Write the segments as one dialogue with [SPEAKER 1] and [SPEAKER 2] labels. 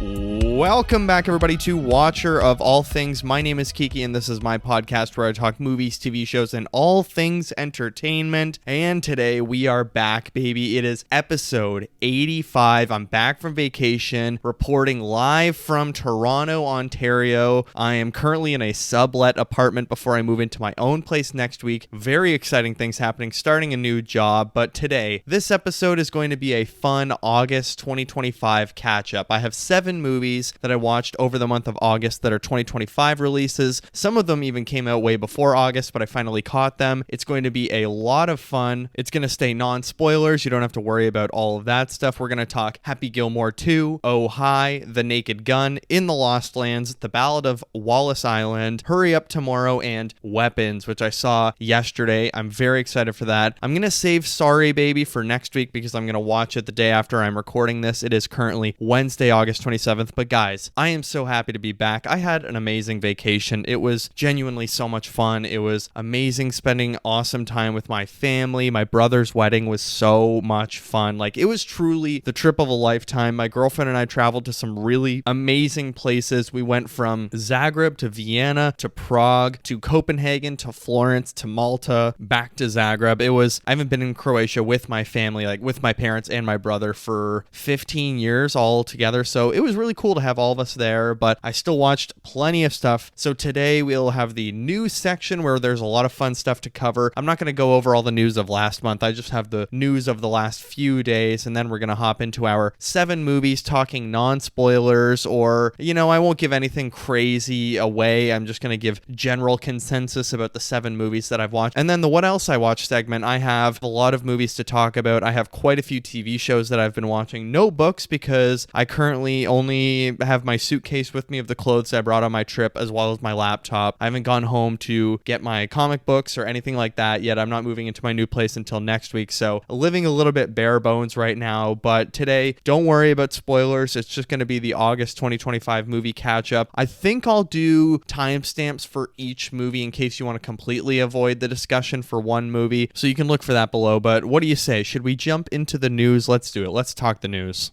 [SPEAKER 1] Welcome back, everybody, to Watcher of All Things. My name is Kiki, and this is my podcast where I talk movies, TV shows, and all things entertainment. And today we are back, baby. It is episode 85. I'm back from vacation, reporting live from Toronto, Ontario. I am currently in a sublet apartment before I move into my own place next week. Very exciting things happening, starting a new job. But today, this episode is going to be a fun August 2025 catch-up. I have 7 movies that I watched over the month of August that are 2025 releases. Some of them even came out way before August, but I finally caught them. It's going to be a lot of fun. It's going to stay non-spoilers. You don't have to worry about all of that stuff. We're going to talk Happy Gilmore 2, Oh Hi, The Naked Gun, In the Lost Lands, The Ballad of Wallis Island, Hurry Up Tomorrow, and Weapons, which I saw yesterday. I'm very excited for that. I'm going to save Sorry Baby for next week because I'm going to watch it the day after I'm recording this. It is currently Wednesday, August 27th. But guys, I am so happy to be back. I had an amazing vacation. It was genuinely so much fun. It was amazing spending awesome time with my family. My brother's wedding was so much fun. Like, it was truly the trip of a lifetime. My girlfriend and I traveled to some really amazing places. We went from Zagreb to Vienna to Prague to Copenhagen to Florence to Malta back to Zagreb. I haven't been in Croatia with my family, like with my parents and my brother, for 15 years all together. So it was really cool to have all of us there, but I still watched plenty of stuff. So today we'll have the news section where there's a lot of fun stuff to cover. I'm not going to go over all the news of last month. I just have the news of the last few days, and then we're going to hop into our 7 movies talking non-spoilers, or, I won't give anything crazy away. I'm just going to give general consensus about the 7 movies that I've watched. And then the What Else I Watched segment, I have a lot of movies to talk about. I have quite a few TV shows that I've been watching. No books because I currently only have my suitcase with me of the clothes I brought on my trip, as well as my laptop. I haven't gone home to get my comic books or anything like that yet. I'm not moving into my new place until next week, so living a little bit bare bones right now. But today, don't worry about spoilers. It's just going to be the August 2025 movie catch-up. I think I'll do timestamps for each movie in case you want to completely avoid the discussion for one movie, so you can look for that below. But what do you say? Should we jump into the news? Let's do it. Let's talk the news.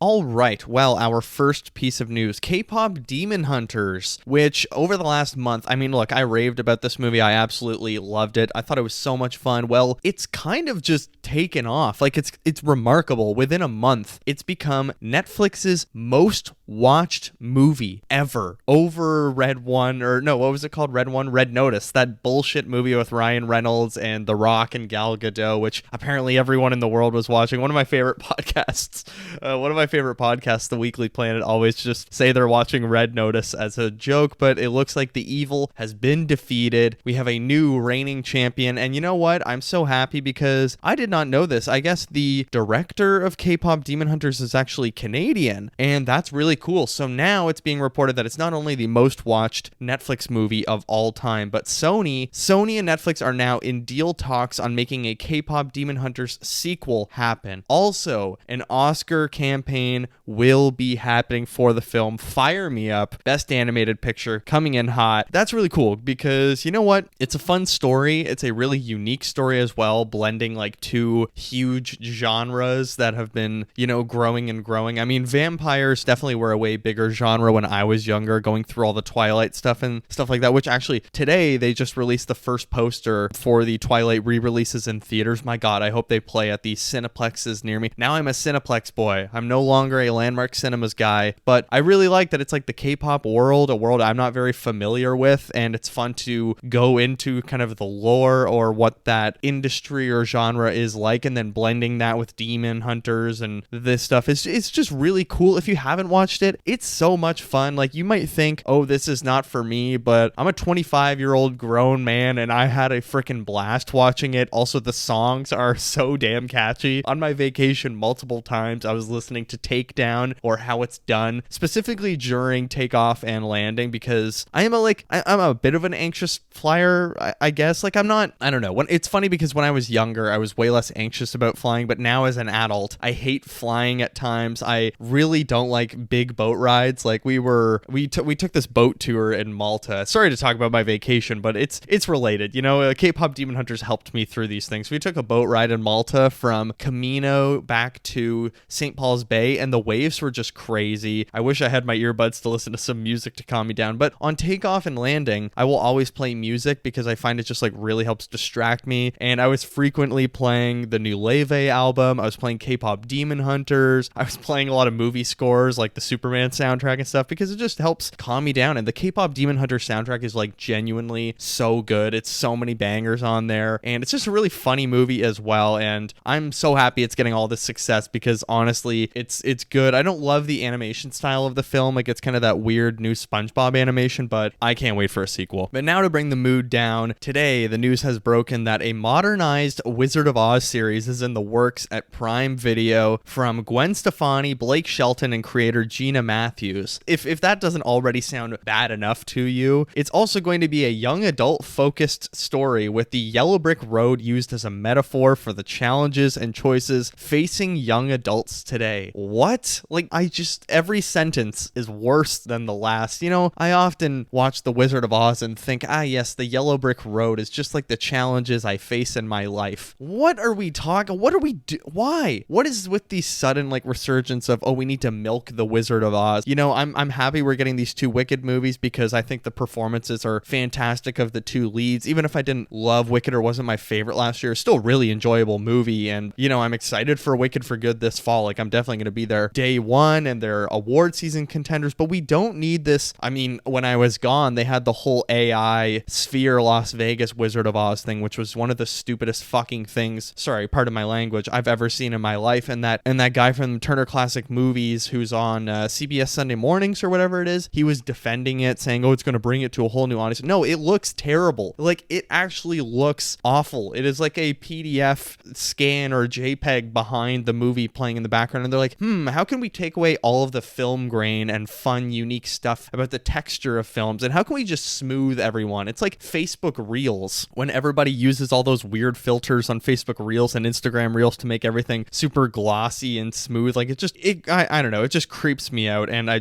[SPEAKER 1] All right, well, our first piece of news, K-pop Demon Hunters, which over the last month, look, I raved about this movie. I absolutely loved it. I thought it was so much fun. Well, it's kind of just taken off. Like, it's remarkable. Within a month, it's become Netflix's most watched movie ever, over Red Notice, that bullshit movie with Ryan Reynolds and The Rock and Gal Gadot, which apparently everyone in the world was watching. One of my favorite podcasts, The Weekly Planet, always just say they're watching Red Notice as a joke, but it looks like the evil has been defeated. We have a new reigning champion, and you know what? I'm so happy because I did not know this. I guess the director of K-pop Demon Hunters is actually Canadian, and that's really cool. So now it's being reported that it's not only the most watched Netflix movie of all time, but Sony and Netflix are now in deal talks on making a K-pop Demon Hunters sequel happen. Also, an Oscar campaign will be happening for the film. Fire me up. Best animated picture coming in hot. That's really cool because you know what? It's a fun story. It's a really unique story as well, blending like 2 huge genres that have been, growing and growing. Vampires definitely were a way bigger genre when I was younger, going through all the Twilight stuff and stuff like that, which actually today they just released the first poster for the Twilight re-releases in theaters. My God, I hope they play at the Cineplexes near me. Now I'm a Cineplex boy. I'm no longer a Landmark Cinemas guy, but I really like that it's like the K-pop world, a world I'm not very familiar with, and it's fun to go into kind of the lore or what that industry or genre is like, and then blending that with Demon Hunters and this stuff. It's just really cool. If you haven't watched it, it's so much fun. Like, you might think, oh, this is not for me, but I'm a 25-year-old grown man, and I had a freaking blast watching it. Also, the songs are so damn catchy. On my vacation multiple times, I was listening to Takedown or How It's Done, specifically during takeoff and landing, because I'm a bit of an anxious flyer, I guess. Like, I don't know. It's funny because when I was younger, I was way less anxious about flying, but now as an adult, I hate flying at times. I really don't like big big boat rides. Like we took this boat tour in Malta. Sorry to talk about my vacation, but it's related. You know, K-pop Demon Hunters helped me through these things. We took a boat ride in Malta from Camino back to St. Paul's Bay, and the waves were just crazy. I wish I had my earbuds to listen to some music to calm me down. But on takeoff and landing, I will always play music because I find it just like really helps distract me. And I was frequently playing the new Leve album. I was playing K-pop Demon Hunters. I was playing a lot of movie scores like the Superman soundtrack and stuff because it just helps calm me down. And the K-pop Demon Hunter soundtrack is like genuinely so good. It's so many bangers on there, and it's just a really funny movie as well. And I'm so happy it's getting all this success because honestly, it's good. I don't love the animation style of the film. Like it's kind of that weird new SpongeBob animation, but I can't wait for a sequel. But now to bring the mood down, today the news has broken that a modernized Wizard of Oz series is in the works at Prime Video from Gwen Stefani, Blake Shelton, and creator Gina Matthews. If that doesn't already sound bad enough to you, it's also going to be a young adult focused story with the yellow brick road used as a metaphor for the challenges and choices facing young adults today. What? Like, every sentence is worse than the last. You know, I often watch The Wizard of Oz and think, yes, the yellow brick road is just like the challenges I face in my life. What are we talking? What are we why? What is with these sudden like resurgence of, we need to milk the Wizard of Oz? You know, I'm happy we're getting these two Wicked movies because I think the performances are fantastic of the two leads. Even if I didn't love Wicked or wasn't my favorite last year, it's still a really enjoyable movie. And, you know, I'm excited for Wicked for Good this fall. Like, I'm definitely going to be there day one, and they're award season contenders, but we don't need this. I mean, when I was gone, they had the whole AI Sphere Las Vegas Wizard of Oz thing, which was one of the stupidest fucking things, sorry, pardon my language, I've ever seen in my life. And that guy from Turner Classic Movies who's on CBS Sunday Mornings or whatever it is, he was defending it, saying, it's going to bring it to a whole new audience. No, it looks terrible. Like, it actually looks awful. It is like a PDF scan or JPEG behind the movie playing in the background, and they're like, how can we take away all of the film grain and fun, unique stuff about the texture of films, and how can we just smooth everyone? It's like Facebook Reels, when everybody uses all those weird filters on Facebook Reels and Instagram Reels to make everything super glossy and smooth. Like, I don't know, it just creeps me out, and I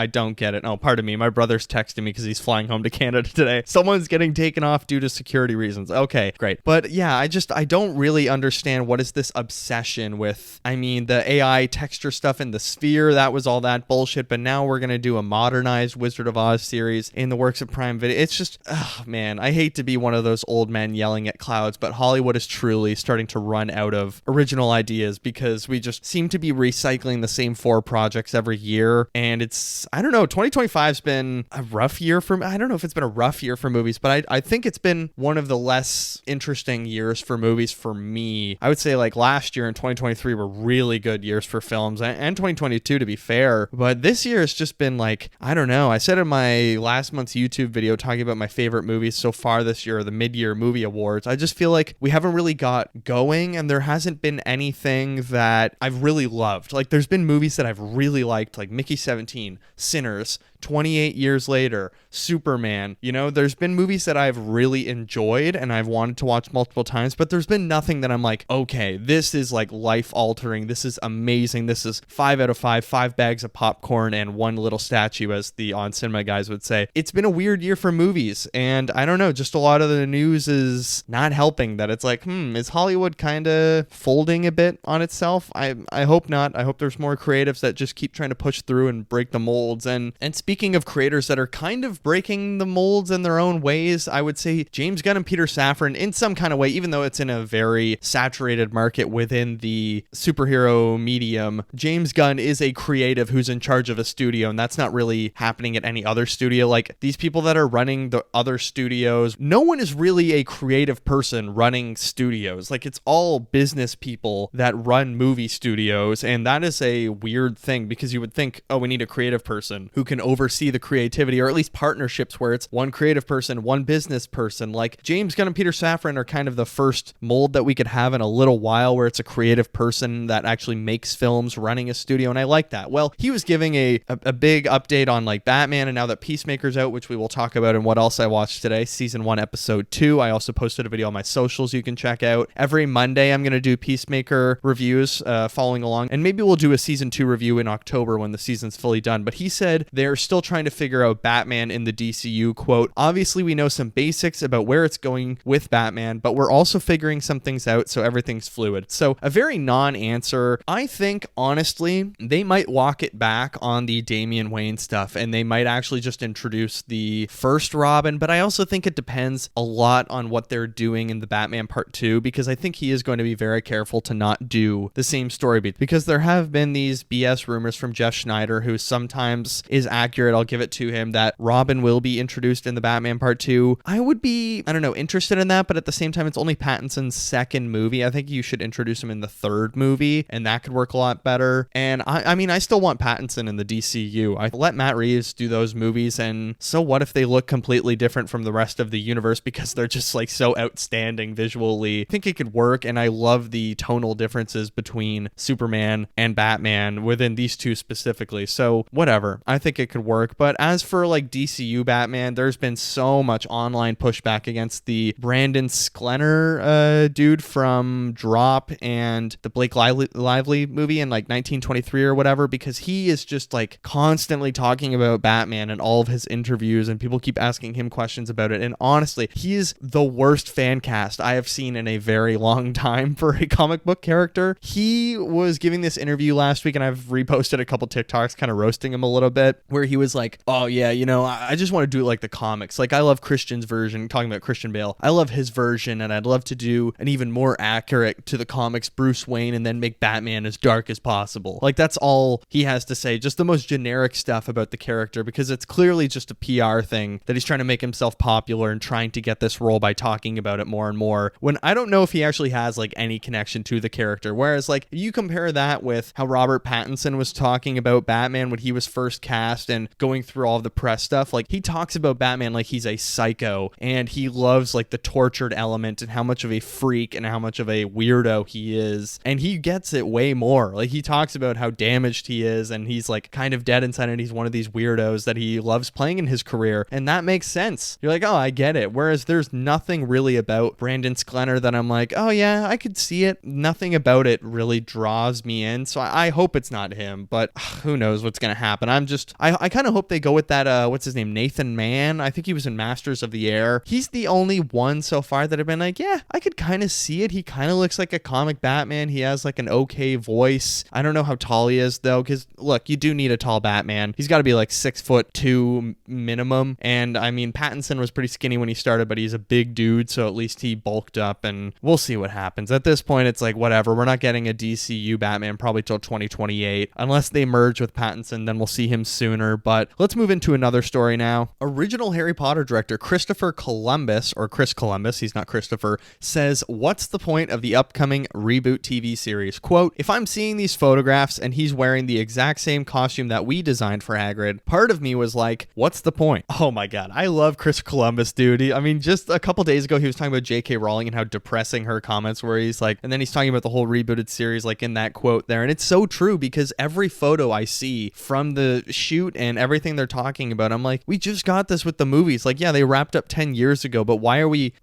[SPEAKER 1] don't get it. Oh, pardon me, my brother's texting me because he's flying home to Canada today. Someone's getting taken off due to security reasons. Okay, great. But yeah, I don't really understand what is this obsession with, the AI texture stuff in the Sphere. That was all that bullshit, but now we're gonna do a modernized Wizard of Oz series in the works of Prime Video. It's just, man, I hate to be one of those old men yelling at clouds, but Hollywood is truly starting to run out of original ideas because we just seem to be recycling the same 4 projects every year. And it's, I don't know, 2025's been a rough year for, I don't know if it's been a rough year for movies, but I think it's been one of the less interesting years for movies for me. I would say like last year and 2023 were really good years for films, and 2022 to be fair, but this year has just been like, I don't know. I said in my last month's YouTube video talking about my favorite movies so far this year, the mid-year movie awards, I just feel like we haven't really got going, and there hasn't been anything that I've really loved. Like, there's been movies that I've really liked, like Mickey 17, Sinners, 28 Years Later, Superman. You know, there's been movies that I've really enjoyed and I've wanted to watch multiple times, but there's been nothing that I'm like, okay, this is like life altering. This is amazing. This is 5 out of 5, 5 bags of popcorn and one little statue, as the On Cinema guys would say. It's been a weird year for movies, and I don't know, just a lot of the news is not helping that. It's like, is Hollywood kind of folding a bit on itself? I hope not. I hope there's more creatives that just keep trying to push through and break the molds. And speaking of creators that are kind of breaking the molds in their own ways, I would say James Gunn and Peter Safran in some kind of way, even though it's in a very saturated market within the superhero medium. James Gunn is a creative who's in charge of a studio, and that's not really happening at any other studio. Like, these people that are running the other studios, no one is really a creative person running studios. Like, it's all business people that run movie studios, and that is a weird thing because you would think, we need a creative person who can oversee oversee the creativity, or at least partnerships where it's one creative person, one business person. Like James Gunn and Peter Safran are kind of the first mold that we could have in a little while where it's a creative person that actually makes films running a studio, and I like that. Well, he was giving a big update on like Batman, and now that Peacemaker's out, which we will talk about, and what else I watched today, season 1 episode 2. I also posted a video on my socials you can check out. Every Monday I'm going to do Peacemaker reviews, following along, and maybe we'll do a season 2 review in October when the season's fully done. But he said they're still trying to figure out Batman in the DCU. Quote, obviously we know some basics about where it's going with Batman, but we're also figuring some things out, so everything's fluid. So a very non-answer. I think honestly they might walk it back on the Damian Wayne stuff, and they might actually just introduce the first Robin, but I also think it depends a lot on what they're doing in the Batman Part 2, because I think he is going to be very careful to not do the same story beat, because there have been these BS rumors from Jeff Schneider, who sometimes is accurate, I'll give it to him, that Robin will be introduced in the Batman Part 2. I would be, I don't know, interested in that, but at the same time, it's only Pattinson's second movie. I think you should introduce him in the third movie, and that could work a lot better. And I mean, I still want Pattinson in the DCU. I let Matt Reeves do those movies, and so what if they look completely different from the rest of the universe because they're just like so outstanding visually? I think it could work, and I love the tonal differences between Superman and Batman within these two specifically. So whatever, I think it could work. But as for like DCU Batman, there's been so much online pushback against the Brandon Sklenar dude from Drop and the Blake Lively movie in like 1923 or whatever, because he is just like constantly talking about Batman in all of his interviews, and people keep asking him questions about it. And honestly, he is the worst fan cast I have seen in a very long time for a comic book character. He was giving this interview last week, and I've reposted a couple TikToks kind of roasting him a little bit, where he was like, oh yeah, you know, I just want to do it like the comics. Like I love Christian's version, talking about Christian Bale. I love his version, and I'd love to do an even more accurate to the comics Bruce Wayne, and then make Batman as dark as possible. Like that's all he has to say, just the most generic stuff about the character, because it's clearly just a PR thing that he's trying to make himself popular and trying to get this role by talking about it more and more, when I don't know if he actually has like any connection to the character. Whereas like if you compare that with how Robert Pattinson was talking about Batman when he was first cast and going through all of the press stuff, like he talks about Batman like he's a psycho, and he loves like the tortured element and how much of a freak and how much of a weirdo he is, and he gets it way more. Like he talks about how damaged he is, and he's like kind of dead inside, and he's one of these weirdos that he loves playing in his career, and that makes sense. You're like, oh, I get it. Whereas there's nothing really about Brandon Sklenar that I'm like, oh yeah, I could see it. Nothing about it really draws me in, so I hope it's not him, but who knows what's gonna happen. I kind of hope they go with that what's his name, Nathan Mann. I think he was in Masters of the Air. He's the only one so far that I've been like, yeah, I could kind of see it. He kind of looks like a comic Batman. He has like an okay voice. I don't know how tall he is though, because look, you do need a tall Batman. He's got to be like 6'2" minimum, and I mean Pattinson was pretty skinny when he started, but he's a big dude, so at least he bulked up, and we'll see what happens. At this point, it's like whatever. We're not getting a DCU Batman probably till 2028 unless they merge with Pattinson. Then we'll see him sooner. But let's move into another story now. Original Harry Potter director Christopher Columbus, or Chris Columbus, he's not Christopher, says, what's the point of the upcoming reboot TV series? Quote, if I'm seeing these photographs and he's wearing the exact same costume that we designed for Hagrid, part of me was like, what's the point? Oh my god, I love Chris Columbus, dude. I mean, just a couple days ago he was talking about J.K. Rowling and how depressing her comments were. He's like, and then he's talking about the whole rebooted series like in that quote there, and it's so true, because every photo I see from the shoot and everything they're talking about, I'm like, we just got this with the movies. Like, yeah, they wrapped up 10 years ago, but why are we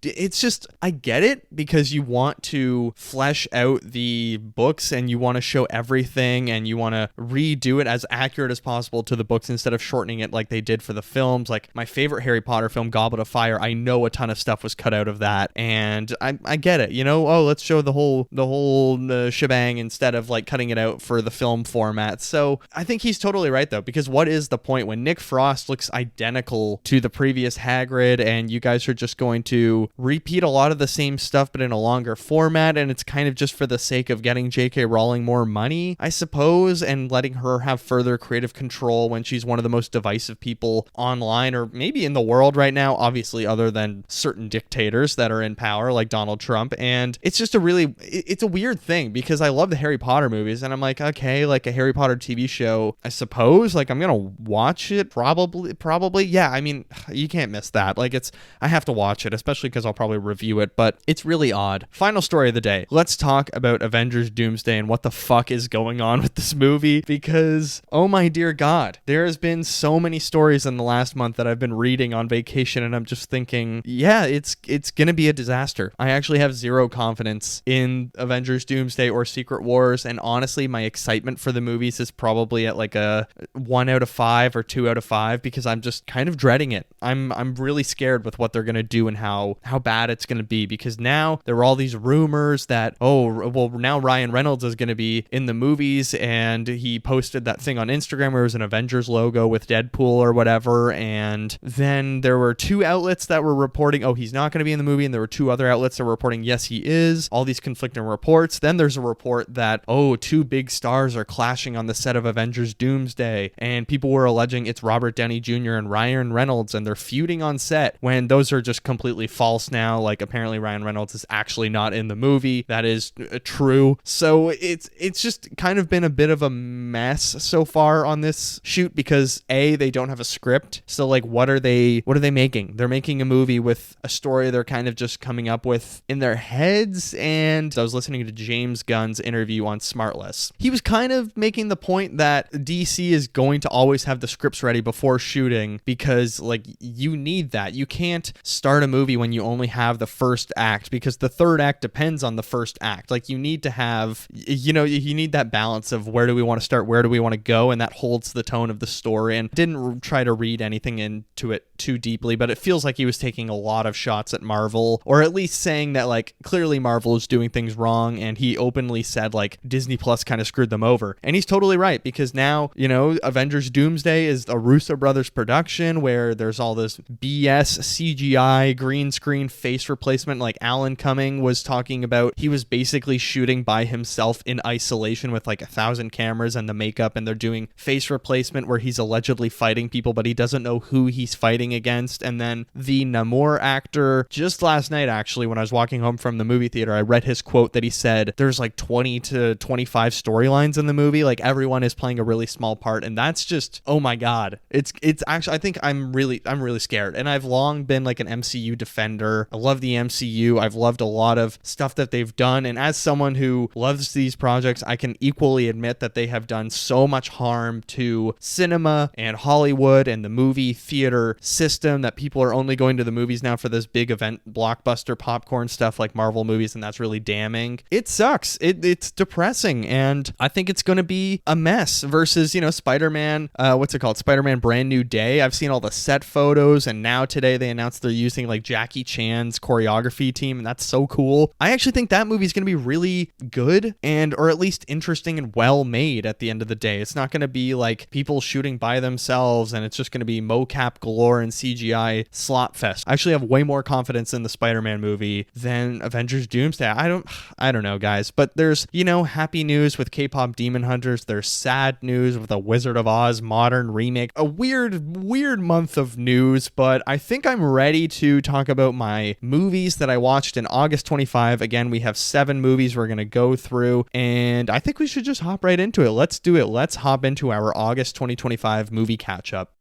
[SPEAKER 1] it's just, I get it, because you want to flesh out the books and you want to show everything and you want to redo it as accurate as possible to the books instead of shortening it like they did for the films. Like my favorite Harry Potter film, Goblet of Fire, I know a ton of stuff was cut out of that, and I get it, you know, oh, let's show the whole shebang instead of like cutting it out for the film format. So I think he's totally right though, because what is the point when Nick Frost looks identical to the previous Hagrid, and you guys are just going to repeat a lot of the same stuff but in a longer format, and it's kind of just for the sake of getting J.K. Rowling more money, I suppose, and letting her have further creative control when she's one of the most divisive people online, or maybe in the world right now, obviously, other than certain dictators that are in power like Donald Trump. And it's just it's a weird thing, because I love the Harry Potter movies, and I'm like, okay, like a Harry Potter TV show, I suppose, like I'm gonna watch it probably. Yeah, I mean, you can't miss that. Like, I have to watch it, especially because I'll probably review it, but it's really odd. Final story of the day. Let's talk about Avengers Doomsday and what the fuck is going on with this movie, because oh my dear God, there has been so many stories in the last month that I've been reading on vacation, and I'm just thinking, yeah, it's gonna be a disaster. I actually have zero confidence in Avengers Doomsday or Secret Wars, and honestly, my excitement for the movies is probably at like a 1 out of 5 or 2 out of 5, because I'm just kind of dreading it. I'm really scared with what they're gonna do and how bad it's gonna be, because now there were all these rumors that, oh, well, now Ryan Reynolds is gonna be in the movies, and he posted that thing on Instagram where it was an Avengers logo with Deadpool or whatever, and then there were 2 outlets that were reporting, oh, he's not gonna be in the movie, and there were 2 other outlets that were reporting, yes, he is. All these conflicting reports. Then there's a report that, oh, 2 big stars are clashing on the set of Avengers Doomsday, and people were alleging it's Robert Downey Jr. and Ryan Reynolds, and they're feuding on set, when those are just completely false now. Like, apparently Ryan Reynolds is actually not in the movie. That is true. So it's just kind of been a bit of a mess so far on this shoot, because they don't have a script. So like, what are they making? They're making a movie with a story they're kind of just coming up with in their heads. And I was listening to James Gunn's interview on Smartless. He was kind of making the point that DC is going to always have the scripts ready before shooting, because like, you need that. You can't start a movie when you only have the first act, because the third act depends on the first act. Like, you need to have, you need that balance of where do we want to start, where do we want to go, and that holds the tone of the story. And didn't try to read anything into it too deeply, but it feels like he was taking a lot of shots at Marvel, or at least saying that like, clearly Marvel is doing things wrong, and he openly said like Disney Plus kind of screwed them over. And he's totally right, because now, Avengers Doomsday is a Russo brothers production where there's all this BS CGI green screen face replacement. Like, Alan Cumming was talking about, he was basically shooting by himself in isolation with like 1,000 cameras and the makeup, and they're doing face replacement where he's allegedly fighting people, but he doesn't know who he's fighting against. And then the Namor actor, just last night actually, when I was walking home from the movie theater, I read his quote that he said there's like 20 to 25 storylines in the movie. Like, everyone is playing a really small part, and that's just, oh my God. It's actually, I think I'm really scared. And I've long been like an MCU defender. I love the MCU. I've loved a lot of stuff that they've done, and as someone who loves these projects, I can equally admit that they have done so much harm to cinema and Hollywood and the movie theater system, that people are only going to the movies now for this big event blockbuster popcorn stuff like Marvel movies, and that's really damning. It sucks. It's depressing, and I think it's going to be a mess versus, Spider-Man, Spider-Man Brand New Day. I've seen all the set photos, and now today they announced they're using like Jackie Chan's choreography team, and that's so cool. I actually think that movie's going to be really good, or at least interesting and well made at the end of the day. It's not going to be like people shooting by themselves, and it's just going to be mocap galore and CGI slop fest. I actually have way more confidence in the Spider-Man movie than Avengers Doomsday. I don't know, guys, but there's, happy news with K-pop Demon Hunters. There's sad news with a Wizard of Oz modern remake. A weird month of news, but I think I'm ready to talk about my movies that I watched in August 25. Again, we have 7 movies we're going to go through, and I think we should just hop right into it. Let's do it. Let's hop into our August 2025 movie catch-up.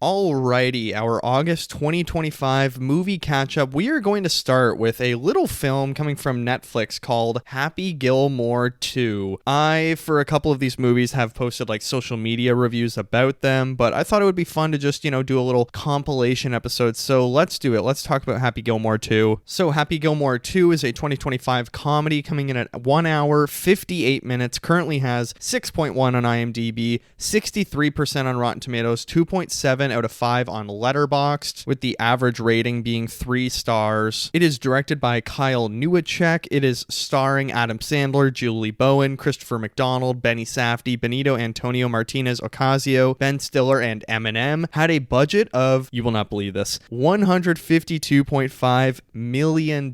[SPEAKER 1] Alrighty, our August 2025 movie catch-up. We are going to start with a little film coming from Netflix called Happy Gilmore 2. I, for a couple of these movies, have posted like social media reviews about them, but I thought it would be fun to just, do a little compilation episode. So let's do it. Let's talk about Happy Gilmore 2. So Happy Gilmore 2 is a 2025 comedy coming in at 1 hour, 58 minutes, currently has 6.1 on IMDb, 63% on Rotten Tomatoes, 2.7 out of 5 on Letterboxd, with the average rating being 3 stars. It is directed by Kyle Newacek. It is starring Adam Sandler, Julie Bowen, Christopher McDonald, Benny Safdie, Benito Antonio Martinez Ocasio, Ben Stiller, and Eminem. Had a budget of, you will not believe this, $152.5 million.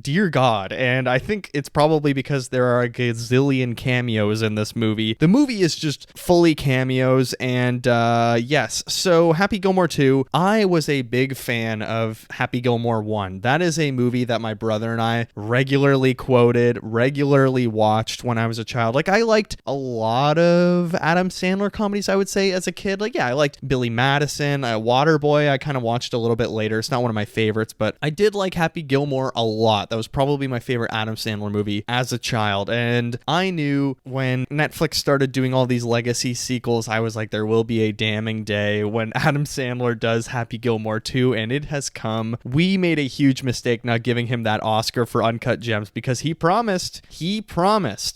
[SPEAKER 1] Dear God. And I think it's probably because there are a gazillion cameos in this movie. The movie is just fully cameos, and yes, So Happy Gilmore 2, I was a big fan of Happy Gilmore 1. That is a movie that my brother and I regularly quoted, regularly watched when I was a child. Like, I liked a lot of Adam Sandler comedies, I would say, as a kid. Like, yeah, I liked Billy Madison, Waterboy, I kind of watched a little bit later. It's not one of my favorites, but I did like Happy Gilmore a lot. That was probably my favorite Adam Sandler movie as a child. And I knew when Netflix started doing all these legacy sequels, I was like, there will be a damning day when Adam Sandler does Happy Gilmore 2, and it has come. We made a huge mistake not giving him that Oscar for Uncut Gems because he promised,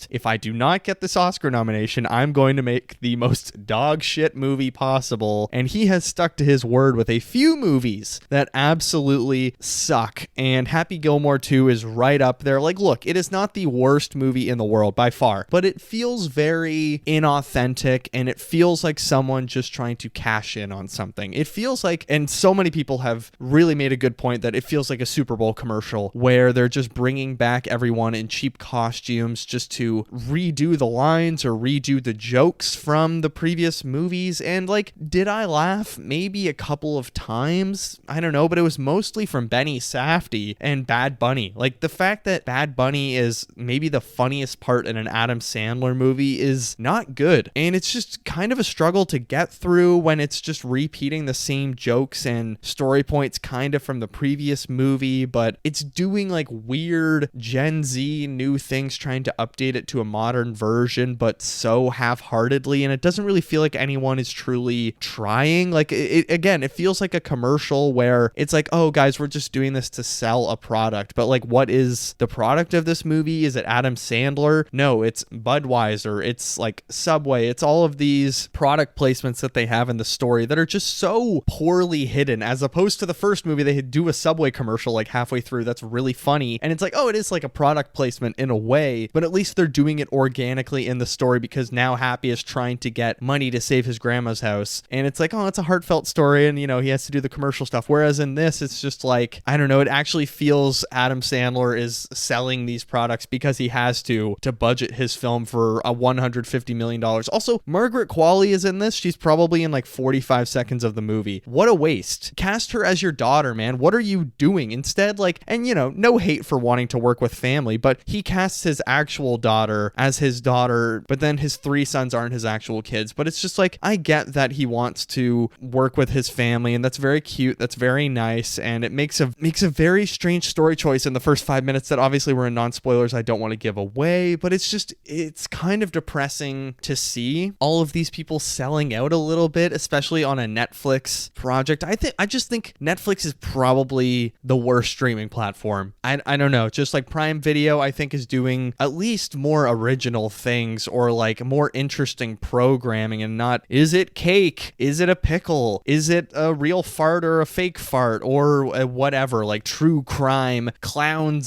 [SPEAKER 1] if I do not get this Oscar nomination, I'm going to make the most dog shit movie possible. And he has stuck to his word with a few movies that absolutely suck. And Happy Gilmore 2 is right up there. Like, look, it is not the worst movie in the world by far, but it feels very inauthentic, and it feels like someone just trying to cash in on something. It feels like, and so many people have really made a good point, that it feels like a Super Bowl commercial where they're just bringing back everyone in cheap costumes just to redo the lines or redo the jokes from the previous movies. And like, did I laugh? Maybe a couple of times. I don't know, but it was mostly from Benny Safdie and Bad Bunny. Like, the fact that Bad Bunny is maybe the funniest part in an Adam Sandler movie is not good. And it's just kind of a struggle to get through when it's just repeating the same jokes and story points kind of from the previous movie, but it's doing like weird Gen Z new things, trying to update it to a modern version, but so half-heartedly, and it doesn't really feel like anyone is truly trying. Like, again, it feels like a commercial where it's like, oh guys, we're just doing this to sell a product, but like, what is the product of this movie? Is it Adam Sandler? No, it's Budweiser, it's like Subway, it's all of these product placements that they have in the story that are just so poorly hidden, as opposed to the first movie. They do a Subway commercial like halfway through that's really funny, and it's like, oh, it is like a product placement in a way, but at least they're doing it organically in the story, because now Happy is trying to get money to save his grandma's house, and it's like, oh, it's a heartfelt story, and you know, he has to do the commercial stuff, whereas in this, it's just like, I don't know, it actually feels Adam Sandler is selling these products because he has to budget his film for a $150 million. Also, Margaret Qualley is in this. She's probably in like 45 seconds of the movie. What a waste. Cast her as your daughter, man. What are you doing? Instead, like, and you know, no hate for wanting to work with family, but he casts his actual daughter as his daughter, but then his 3 sons aren't his actual kids. But it's just like, I get that he wants to work with his family, and that's very cute, that's very nice, and it makes a very strange story choice in the first 5 minutes that obviously we're in non-spoilers, I don't want to give away, but it's kind of depressing to see all of these people selling out a little bit, especially on a Netflix project. I just think Netflix is probably the worst streaming platform. I don't know, just like Prime Video, I think, is doing at least more original things, or like more interesting programming, and not, is it cake? Is it a pickle? Is it a real fart or a fake fart, or whatever, like true crime, clown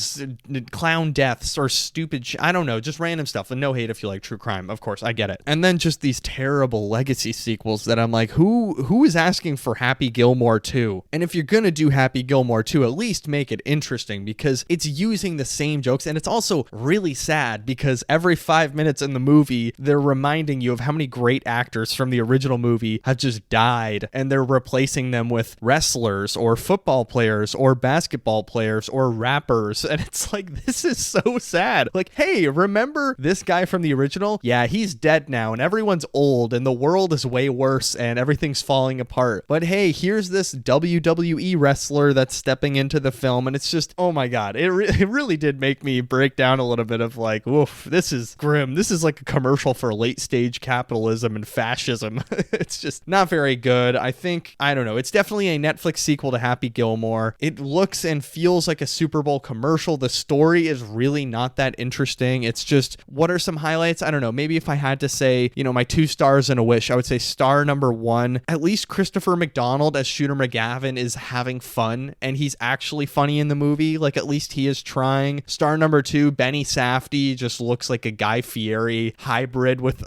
[SPEAKER 1] deaths, or stupid I don't know, just random stuff. And no hate if you like true crime, of course, I get it. And then just these terrible legacy sequels that I'm like, who is asking for Happy Gilmore 2? And if you're gonna do Happy Gilmore 2, at least make it interesting, because it's using the same jokes, and it's also really sad because every 5 minutes in the movie, they're reminding you of how many great actors from the original movie have just died, and they're replacing them with wrestlers or football players or basketball players or rappers, and it's like, this is so sad. Like, hey, remember this guy from the original? Yeah, he's dead now, and everyone's old, and the world is way worse, and everything's falling apart. But hey, here's this WWE wrestler that's stepping into the film, and it's just, oh my god, it really did make me break down a little bit of like, woof, this is grim. This is like a commercial for late stage capitalism and fascism. It's just not very good. I think, I don't know, it's definitely a Netflix sequel to Happy Gilmore. It looks and feels like a Super Bowl commercial. The story is really not that interesting. It's just, what are some highlights? I don't know, maybe if I had to say, you know, my 2 stars and a wish, I would say star number 1, at least Christopher McDonald as Shooter McGavin is having fun, and he's actually funny in the movie. Like, at least he is trying. Star number 2, Benny Safdie just looks like a Guy Fieri hybrid with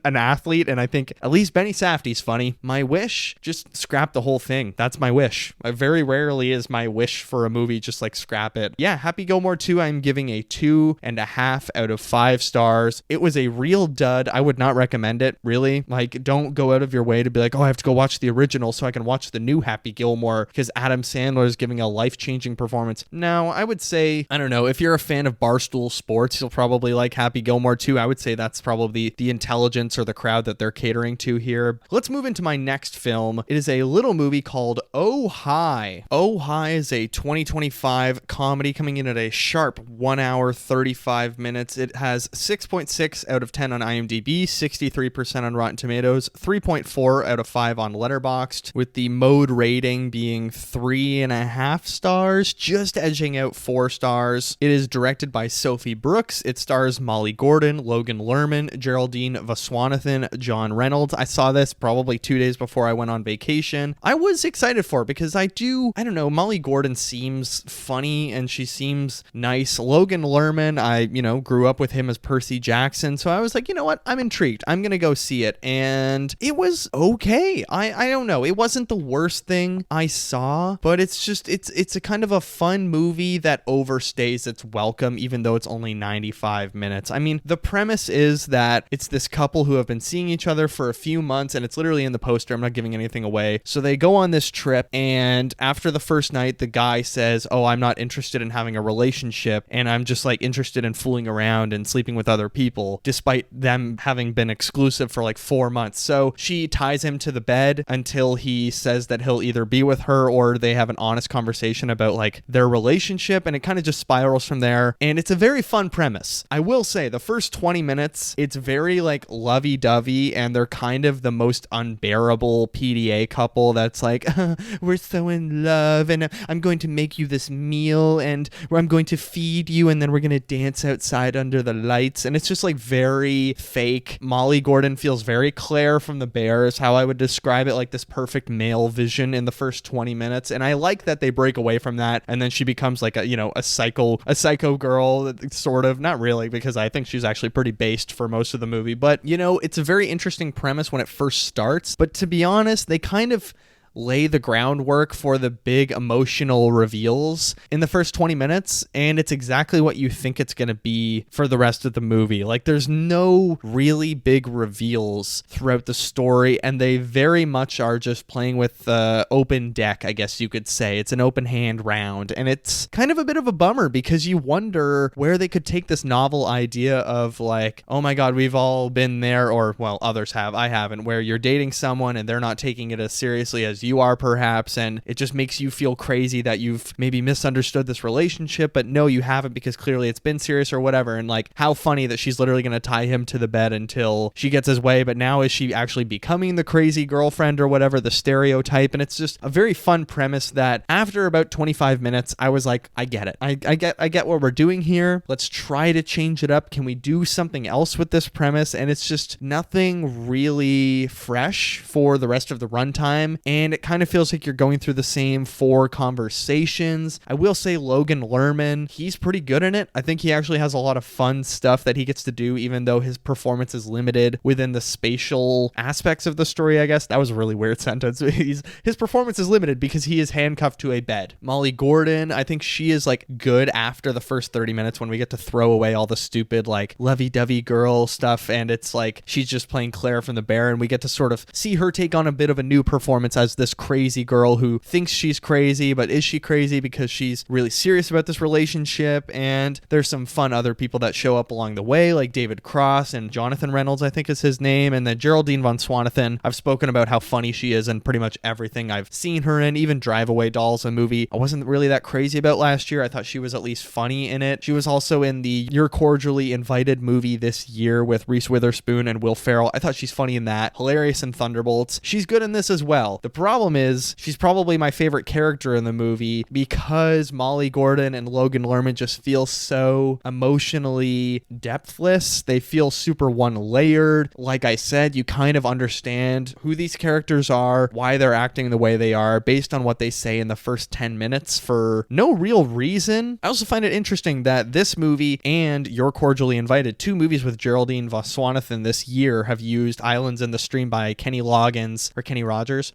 [SPEAKER 1] an athlete, and I think at least Benny Safdie's funny. My wish, just scrap the whole thing. That's my wish. Very rarely is my wish for a movie just like scrap it. Yeah, Happy Gilmore 2, I'm giving a 2.5 out of 5 stars. It was a real dud. I would not recommend it, really. Like, don't go out of your way to be like, like, oh, I have to go watch the original so I can watch the new Happy Gilmore because Adam Sandler is giving a life-changing performance. No, I would say, I don't know, if you're a fan of Barstool Sports, you'll probably like Happy Gilmore too. I would say that's probably the intelligence or the crowd that they're catering to here. Let's move into my next film. It is a little movie called Oh Hi. Oh Hi is a 2025 comedy coming in at a sharp 1 hour 35 minutes. It has 6.6 out of 10 on IMDb, 63% on Rotten Tomatoes, 3.4 out of 5 on Letterboxd, with the mode rating being 3.5 stars, just edging out 4 stars. It is directed by Sophie Brooks. It stars Molly Gordon, Logan Lerman, Geraldine Viswanathan, John Reynolds. I saw this probably 2 days before I went on vacation. I was excited for it because I don't know, Molly Gordon seems funny and she seems nice. Logan Lerman, I grew up with him as Percy Jackson, so I was like, you know what, I'm intrigued. I'm gonna go see it, and it was okay. I don't know, it wasn't the worst thing I saw, but it's just it's a kind of a fun movie that overstays its welcome, even though it's only 95 minutes. I mean, the premise is that it's this couple who have been seeing each other for a few months, and it's literally in the poster. I'm not giving anything away. So they go on this trip, and after the first night, the guy says, oh, I'm not interested in having a relationship, and I'm just like interested in fooling around and sleeping with other people, despite them having been exclusive for like 4 months. So she ties him to the bed until he says that he'll either be with her or they have an honest conversation about like their relationship, and it kind of just spirals from there. And it's a very fun premise. I will say the first 20 minutes, it's very like lovey-dovey, and they're kind of the most unbearable PDA couple that's like, we're so in love, and I'm going to make you this meal, and I'm going to feed you, and then we're going to dance outside under the lights. And it's just like very fake. Molly Gordon feels very Claire from The Bear is how I would describe it, like this perfect male vision in the first 20 minutes. And I like that they break away from that, and then she becomes like a psycho girl, sort of. Not really, because I think she's actually pretty based for most of the movie, but it's a very interesting premise when it first starts. But to be honest, they kind of lay the groundwork for the big emotional reveals in the first 20 minutes, and it's exactly what you think it's going to be for the rest of the movie. Like, there's no really big reveals throughout the story, and they very much are just playing with open deck, I guess you could say. It's an open hand round, and it's kind of a bit of a bummer because you wonder where they could take this novel idea of like, oh my god, we've all been there, or well, others have, I haven't, where you're dating someone and they're not taking it as seriously as you are perhaps, and it just makes you feel crazy that you've maybe misunderstood this relationship, but no, you haven't, because clearly it's been serious or whatever. And like, how funny that she's literally going to tie him to the bed until she gets his way, but now is she actually becoming the crazy girlfriend or whatever, the stereotype? And it's just a very fun premise that after about 25 minutes, I was like, I get it. I get what we're doing here. Let's try to change it up. Can we do something else with this premise? And it's just nothing really fresh for the rest of the runtime, and it kind of feels like you're going through the same 4 conversations. I will say Logan Lerman, he's pretty good in it. I think he actually has a lot of fun stuff that he gets to do, even though his performance is limited within the spatial aspects of the story, I guess. That was a really weird sentence. His performance is limited because he is handcuffed to a bed. Molly Gordon, I think she is like good after the first 30 minutes when we get to throw away all the stupid like lovey-dovey girl stuff, and it's like she's just playing Claire from The Bear, and we get to sort of see her take on a bit of a new performance as this crazy girl who thinks she's crazy, but is she crazy because she's really serious about this relationship? And there's some fun other people that show up along the way, like David Cross and Jonathan Reynolds, I think is his name, and then Geraldine Viswanathan. I've spoken about how funny she is in pretty much everything I've seen her in, even Drive Away Dolls, a movie I wasn't really that crazy about last year. I thought she was at least funny in it. She was also in the You're Cordially Invited movie this year with Reese Witherspoon and Will Ferrell. I thought she's funny in that. Hilarious in Thunderbolts. She's good in this as well. The problem is she's probably my favorite character in the movie because Molly Gordon and Logan Lerman just feel so emotionally depthless. They feel super one-layered. Like I said, you kind of understand who these characters are, why they're acting the way they are, based on what they say in the first 10 minutes for no real reason. I also find it interesting that this movie and You're Cordially Invited, 2 movies with Geraldine Viswanathan this year, have used Islands in the Stream by Kenny Rogers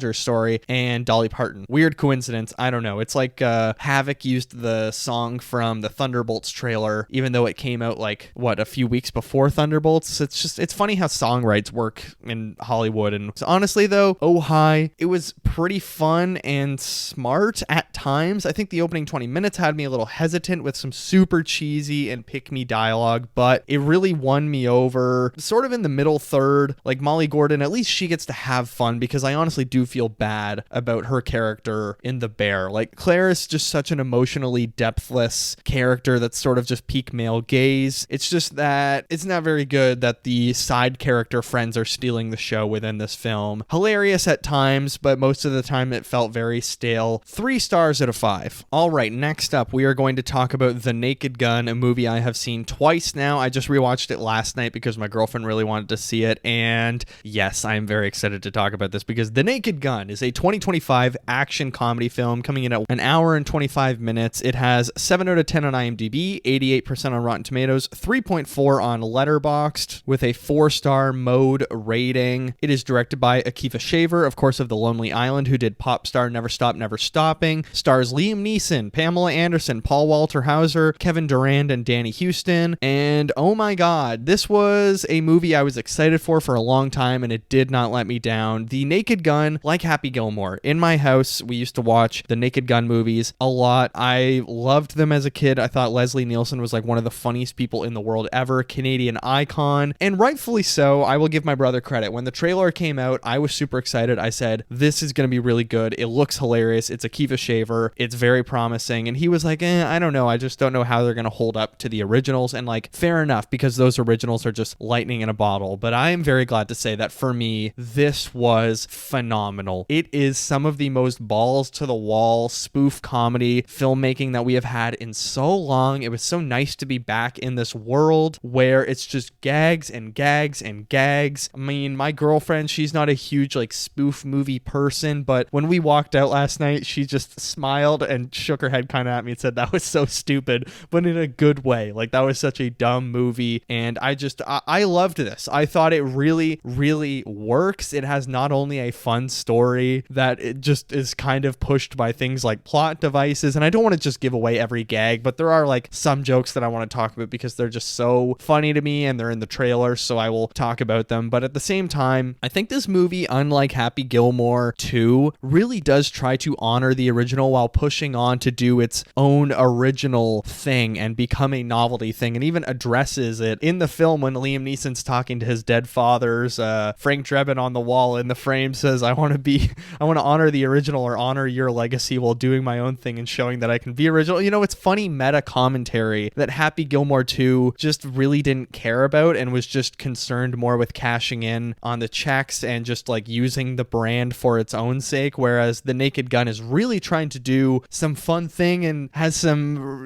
[SPEAKER 1] Rogers story and Dolly Parton. Weird coincidence. I don't know. It's like Havoc used the song from the Thunderbolts trailer, even though it came out like, a few weeks before Thunderbolts. It's funny how song rights work in Hollywood. And honestly, though, Oh Hi, it was pretty fun and smart at times. I think the opening 20 minutes had me a little hesitant with some super cheesy and pick-me dialogue, but it really won me over. Sort of in the middle third, like Molly Gordon, at least she gets to have fun, because I honestly do feel bad about her character in The Bear. Like, Claire is just such an emotionally depthless character that's sort of just peak male gaze. It's just that it's not very good that the side character friends are stealing the show within this film. Hilarious at times, but most of the time it felt very stale. 3 stars out of 5. All right, next up, we are going to talk about The Naked Gun, a movie I have seen twice now. I just rewatched it last night because my girlfriend really wanted to see it, and yes, I am very excited to talk about this because The Naked Gun is a 2025 action comedy film coming in at 1 hour and 25 minutes. It has 7 out of 10 on IMDb, 88% on Rotten Tomatoes, 3.4 on Letterboxd, with a 4-star mode rating. It is directed by Akiva Shaver, of course, of The Lonely Island, who did Pop Star, Never Stop, Never Stopping. Stars Liam Neeson, Pamela Anderson, Paul Walter Hauser, Kevin Durand, and Danny Houston. And oh my god, this was a movie I was excited for a long time, and it did not let me down. The Naked Gun, like Happy Gilmore, in my house, we used to watch the Naked Gun movies a lot. I loved them as a kid. I thought Leslie Nielsen was like one of the funniest people in the world ever, Canadian icon, and rightfully so. I will give my brother credit. When the trailer came out, I was super excited. I said, this is going to be really good. It looks hilarious. It's Akiva Shaver. It's very promising. And he was like, I don't know. I just don't know how they're going to hold up to the originals. And like, fair enough, because those originals are just lightning in a bottle. But I am very glad to say that for me, this was phenomenal. It is some of the most balls to the wall spoof comedy filmmaking that we have had in so long. It was so nice to be back in this world where it's just gags and gags and gags. I mean, my girlfriend, she's not a huge like spoof movie person, but when we walked out last night, she just smiled and shook her head kind of at me and said that was so stupid, but in a good way. Like, that was such a dumb movie, and I loved this. I thought it really, really works. It has not only a fun story that it just is kind of pushed by things like plot devices, and I don't want to just give away every gag, but there are like some jokes that I want to talk about because they're just so funny to me and they're in the trailer, so I will talk about them. But at the same time, I think this movie, unlike Happy Gilmore 2, really does try to honor the original while pushing on to do its own original thing and become a novelty thing, and even addresses it in the film when Liam Neeson's talking to his dead fathers. Frank Drebin on the wall in the frame says, I want to honor the original or honor your legacy while doing my own thing and showing that I can be original. You know, it's funny meta commentary that Happy Gilmore 2 just really didn't care about and was just concerned more with cashing in on the checks and just like using the brand for its own sake, whereas The Naked Gun is really trying to do some fun thing and has some,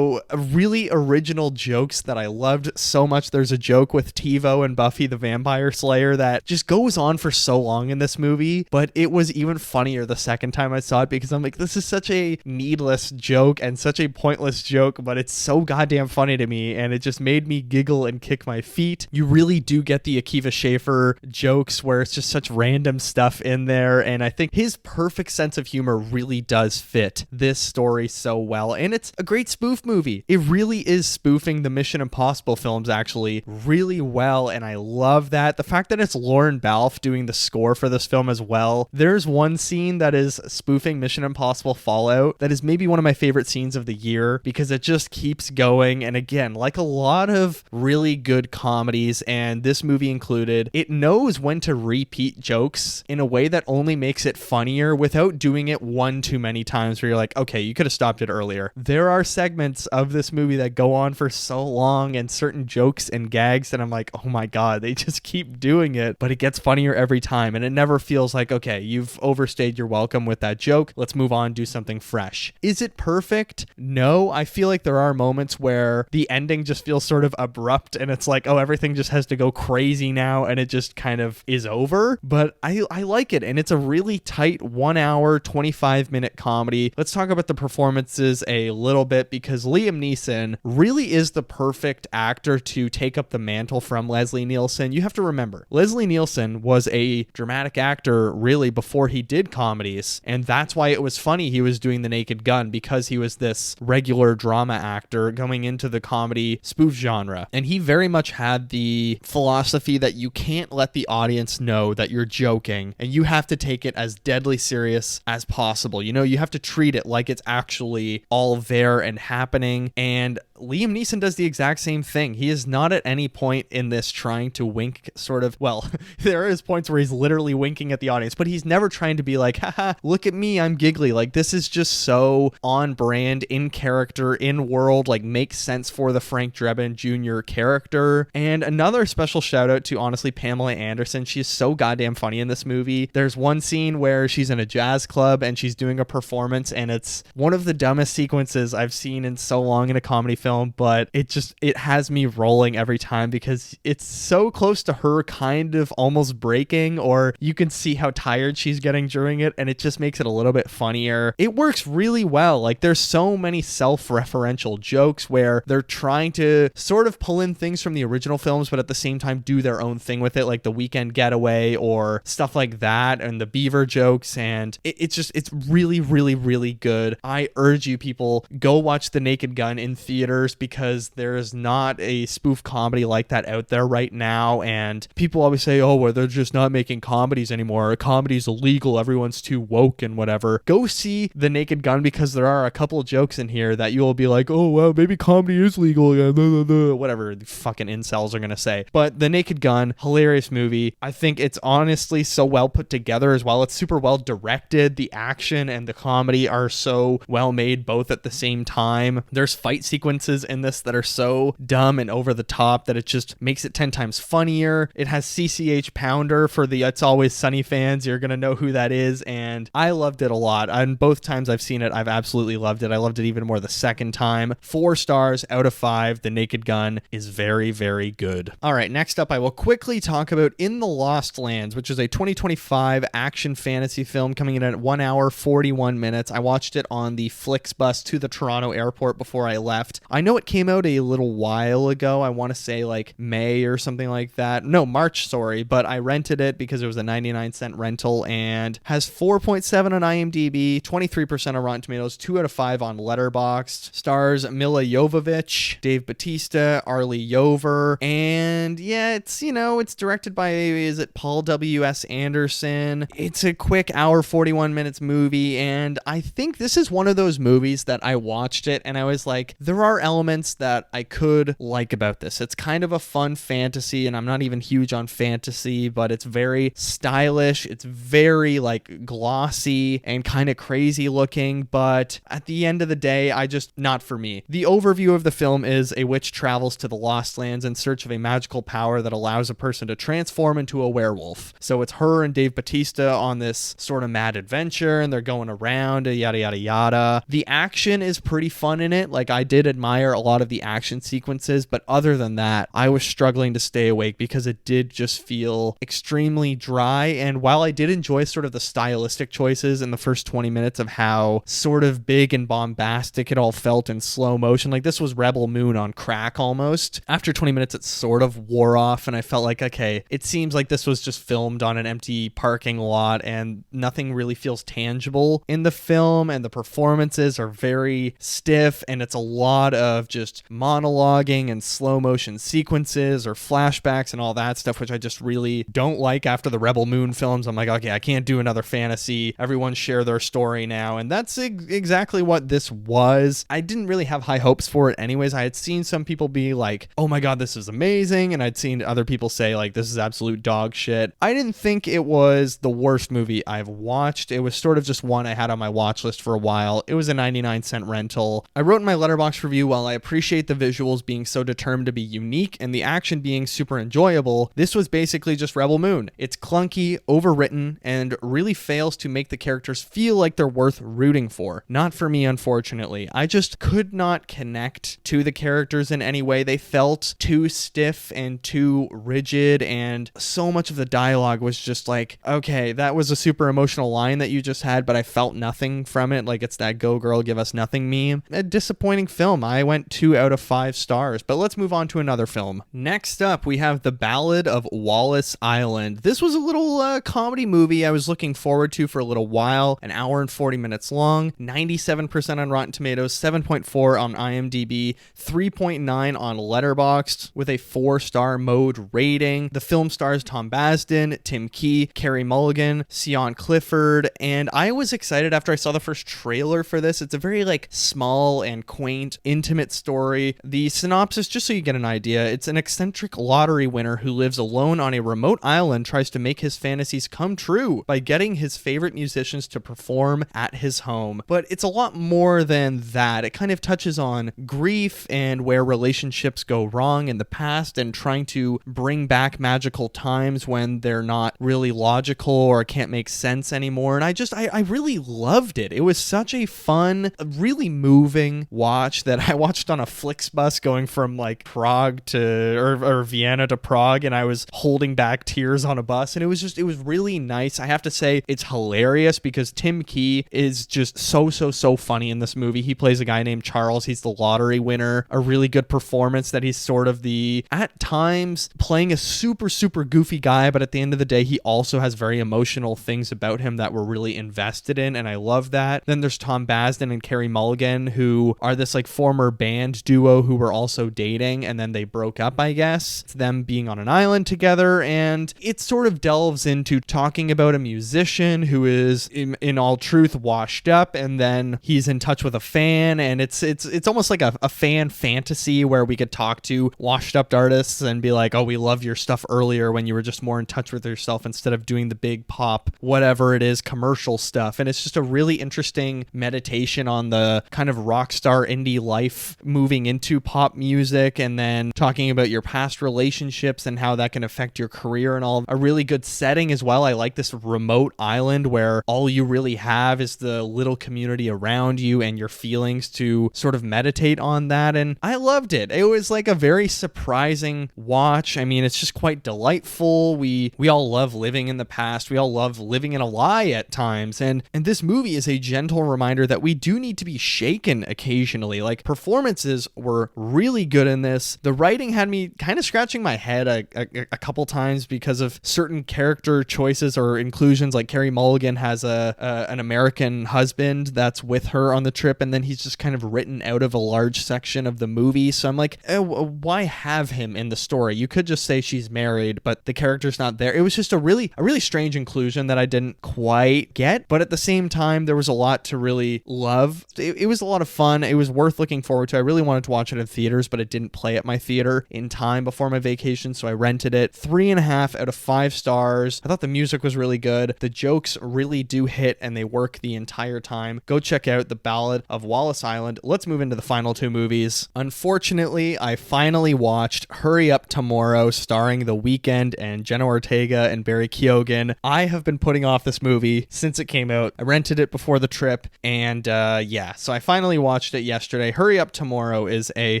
[SPEAKER 1] really original jokes that I loved so much. There's a joke with TiVo and Buffy the Vampire Slayer that just goes on for so long in this movie, but it was even funnier the second time I saw it because I'm like, this is such a needless joke and such a pointless joke, but it's so goddamn funny to me, and it just made me giggle and kick my feet. You really do get the Akiva Schaffer jokes where it's just such random stuff in there, and I think his perfect sense of humor really does fit this story so well, and it's a great spoof movie. It really is spoofing the Mission Impossible films actually really well, and I love that. The fact that it's Lauren Balfe doing the score for this film as well. There's one scene that is spoofing Mission Impossible Fallout that is maybe one of my favorite scenes of the year because it just keeps going, and again, like a lot of really good comedies, and this movie included, it knows when to repeat jokes in a way that only makes it funnier without doing it one too many times where you're like, okay, you could have stopped it earlier. There are segments of this movie that go on for so long and certain jokes and gags that I'm like, oh my god, they just keep doing it, but it gets funnier every time, and it never feels like, okay, you've overstayed your welcome with that joke, let's move on, do something fresh. Is it perfect? No. I feel like there are moments where the ending just feels sort of abrupt and it's like, oh, everything just has to go crazy now, and it just kind of is over, but I like it, and it's a really tight 1 hour 25-minute comedy. Let's talk about the performances a little bit because Liam Neeson really is the perfect actor to take up the mantle from Leslie Nielsen. You have to remember, Leslie Nielsen was a dramatic actor really before he did comedies. And that's why it was funny he was doing The Naked Gun, because he was this regular drama actor going into the comedy spoof genre. And he very much had the philosophy that you can't let the audience know that you're joking, and you have to take it as deadly serious as possible. You know, you have to treat it like it's actually all there and happening. And Liam Neeson does the exact same thing. He is not at any point in this trying to wink, sort of. Well, there is points where he's literally winking at the audience, but he's never trying to be like, haha, look at me, I'm giggly. Like, this is just so on brand, in character, in world, like makes sense for the Frank Drebin Jr. character. And another special shout out to, honestly, Pamela Anderson. She's so goddamn funny in this movie. There's one scene where she's in a jazz club and she's doing a performance, and it's one of the dumbest sequences I've seen in so long in a comedy film, but it has me rolling every time because it's so close to her kind of almost breaking, or you can see how tired she's getting during it, and it just makes it a little bit funnier. It works really well. Like, there's so many self-referential jokes where they're trying to sort of pull in things from the original films, but at the same time do their own thing with it, like The Weekend Getaway or stuff like that, and the beaver jokes, and it's really, really, really good. I urge you people, go watch The Naked Gun in theaters, because there is not a spoof comedy like that out there right now. And people always say, oh, well, they're just not making comedies anymore. Comedy's illegal. Everyone's too woke and whatever. Go see The Naked Gun, because there are a couple of jokes in here that you will be like, oh, well, maybe comedy is legal. Whatever the fucking incels are going to say. But The Naked Gun, hilarious movie. I think it's honestly so well put together as well. It's super well directed. The action and the comedy are so well made both at the same time. There's fight sequences in this that are so dumb and over the top that it just makes it 10 times funnier. It has CCH Pounder. For the It's Always Sunny fans, you're gonna know who that is, and I loved it a lot. And both times I've seen it, I've absolutely loved it. I loved it even more the second time. 4 stars out of 5. The Naked Gun is very, very good. All right, next up I will quickly talk about In the Lost Lands, which is a 2025 action fantasy film coming in at 1 hour 41 minutes. I watched it on the Flixbus to the Toronto airport before I left. I know it came out a little while ago. I want to say like May or something like that. No, March, sorry. But I rented it because it was a 99-cent rental, and has 4.7 on IMDb, 23% on Rotten Tomatoes, 2 out of 5 on Letterboxd. Stars Mila Jovovich, Dave Bautista, Arlie Yover, and yeah, it's directed by, is it Paul W.S. Anderson? It's a quick hour 41 minutes movie, and I think this is one of those movies that I watched it and I was like, there are elements that I could like about this. It's kind of a fun fantasy, and I'm not even huge on fantasy, but it's very stylish. It's very like glossy and kind of crazy looking, but at the end of the day, not for me. The overview of the film is a witch travels to the Lost Lands in search of a magical power that allows a person to transform into a werewolf. So it's her and Dave Bautista on this sort of mad adventure, and they're going around, yada, yada, yada. The action is pretty fun in it. Like, I did admire a lot of the action sequences, but other than that, I was struggling to stay awake because it did just feel extremely dry. And while I did enjoy sort of the stylistic choices in the first 20 minutes of how sort of big and bombastic it all felt in slow motion, like this was Rebel Moon on crack almost. After 20 minutes, it sort of wore off, and I felt like, okay, it seems like this was just filmed on an empty parking lot, and nothing really feels tangible in the film, and the performances are very stiff, and it's a lot of just monologuing and slow motion sequences or flashbacks and all that stuff, which I just really don't like after the Rebel Moon films. I'm like, okay, I can't do another fantasy. Everyone share their story now, and that's exactly what this was. I didn't really have high hopes for it anyways. I had seen some people be like, oh my god, this is amazing, and I'd seen other people say like, this is absolute dog shit. I didn't think it was the worst movie I've watched. It was sort of just one I had on my watch list for a while. It was a 99-cent rental. I wrote in my Letterboxd review, while I appreciate the visuals being so determined to be unique and the action being super enjoyable, this was basically just Rebel Moon. It's clunky, overwritten, and really fails to make the characters feel like they're worth rooting for. Not for me, unfortunately. I just could not connect to the characters in any way. They felt too stiff and too rigid, and so much of the dialogue was just like, okay, that was a super emotional line that you just had, but I felt nothing from it. Like, it's that go girl, give us nothing meme. A disappointing film. I went 2 out of 5 stars. But let's move on to another film. Next up, we have The Ballad of Wallis Island. This was a little comedy movie I was looking forward to for a little while. An hour and 40 minutes long, 97% on Rotten Tomatoes, 7.4 on IMDb, 3.9 on Letterboxd, with a 4-star mode rating. The film stars Tom Basden, Tim Key, Carey Mulligan, Sion Clifford, and I was excited after I saw the first trailer for this. It's a very small and quaint, intimate story. The synopsis, just so you get an idea, it's an eccentric lottery winner who lives alone on a remote island, tries to make his fantasies come true by getting his favorite musicians to perform at his home. But it's a lot more than that. It kind of touches on grief and where relationships go wrong in the past and trying to bring back magical times when they're not really logical or can't make sense anymore. And I really loved it. It was such a fun, really moving watch that I watched on a Flixbus going from Prague to or Vienna to Prague, and I was holding back tears on a bus, and it was really nice. I have to say it's hilarious because Tim Key is just so funny in this movie. He plays a guy named Charles. He's the lottery winner. A really good performance that he's sort of at times playing a super goofy guy, but at the end of the day he also has very emotional things about him that we're really invested in, and I love that. Then there's Tom Basden and Carey Mulligan, who are this former band duo who were also dating, and then they broke up, I guess. It's them being on an island together, and it sort of delves into talking about a musician who is in all truth washed up, and then he's in touch with a fan, and it's almost like a fan fantasy where we could talk to washed up artists and be like, oh, we love your stuff earlier when you were just more in touch with yourself instead of doing the big pop, whatever it is, commercial stuff. And it's just a really interesting meditation on the kind of rock star indie life moving into pop music, and then talking about your past relationships and how that can affect your career and all. A really good setting as well. I like this remote island where all you really have is the little community around you and your feelings to sort of meditate on that. And I loved it. It was a very surprising watch. I mean, it's just quite delightful. We all love living in the past. We all love living in a lie at times. And this movie is a gentle reminder that we do need to be shaken occasionally. Performances were really good in this. The writing had me kind of scratching my head a couple times because of certain character choices or inclusions. Carey Mulligan has an American husband that's with her on the trip, and then he's just kind of written out of a large section of the movie. So I'm why have him in the story? You could just say she's married, but the character's not there. It was just a really strange inclusion that I didn't quite get, but at the same time, there was a lot to really love. It was a lot of fun. It was worth looking forward to. I really wanted to watch it in theaters, but it didn't play at my theater in time before my vacation, so I rented it. 3.5 out of 5 stars. I thought the music was really good. The jokes really do hit, and they work the entire time. Go check out The Ballad of Wallis Island. Let's move into the final 2 movies. Unfortunately, I finally watched Hurry Up Tomorrow, starring The Weeknd and Jenna Ortega and Barry Keoghan. I have been putting off this movie since it came out. I rented it before the trip, and so I finally watched it yesterday. Hurry Up Tomorrow is a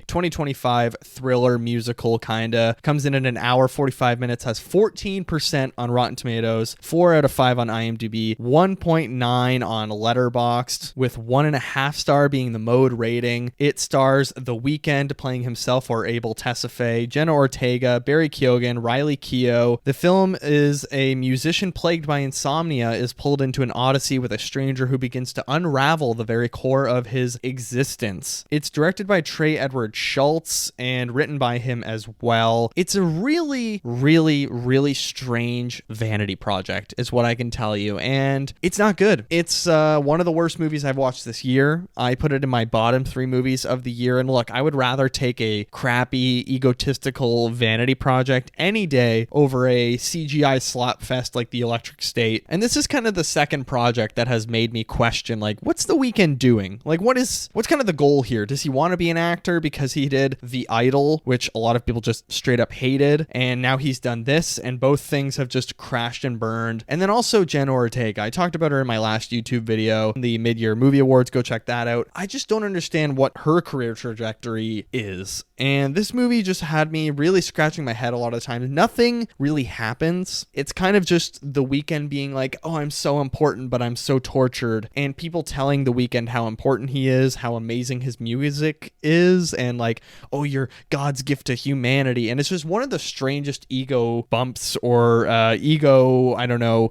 [SPEAKER 1] 2025 thriller musical, kinda. Comes in at an hour, 45 minutes, has 14% on Rotten Tomatoes, 4 out of 5 on IMDb, 1.9 on Letterboxd, with 1.5 star being the mode rating. It stars The Weeknd playing himself or Abel Tesfaye, Jenna Ortega, Barry Keoghan, Riley Keough. The film is a musician plagued by insomnia is pulled into an odyssey with a stranger who begins to unravel the very core of his existence. It's directed by Trey Edward Schultz and written by him as well. It's a really strange vanity project is what I can tell you, and it's not good. It's one of the worst movies I've watched this year. I put it in my bottom 3 movies of the year, and look, I would rather take a crappy, egotistical vanity project any day over a CGI slap fest like The Electric State. And this is kind of the second project that has made me question, what's The Weeknd doing? What's kind of the goal here? Does he want to be an actor because he did The Idol, which a lot of people just straight up hated, and now he's done this, and both things have just crashed and burned. And then also Jenna Ortega. I talked about her in my last YouTube video, the Mid-Year Movie Awards. Go check that out. I just don't understand what her career trajectory is. And this movie just had me really scratching my head a lot of the time. Nothing really happens. It's kind of just The Weeknd being like, oh, I'm so important, but I'm so tortured. And people telling The Weeknd how important he is, how amazing his music is, and like, oh, you're God's gift to humanity. And it's just one of the strangest ego bumps or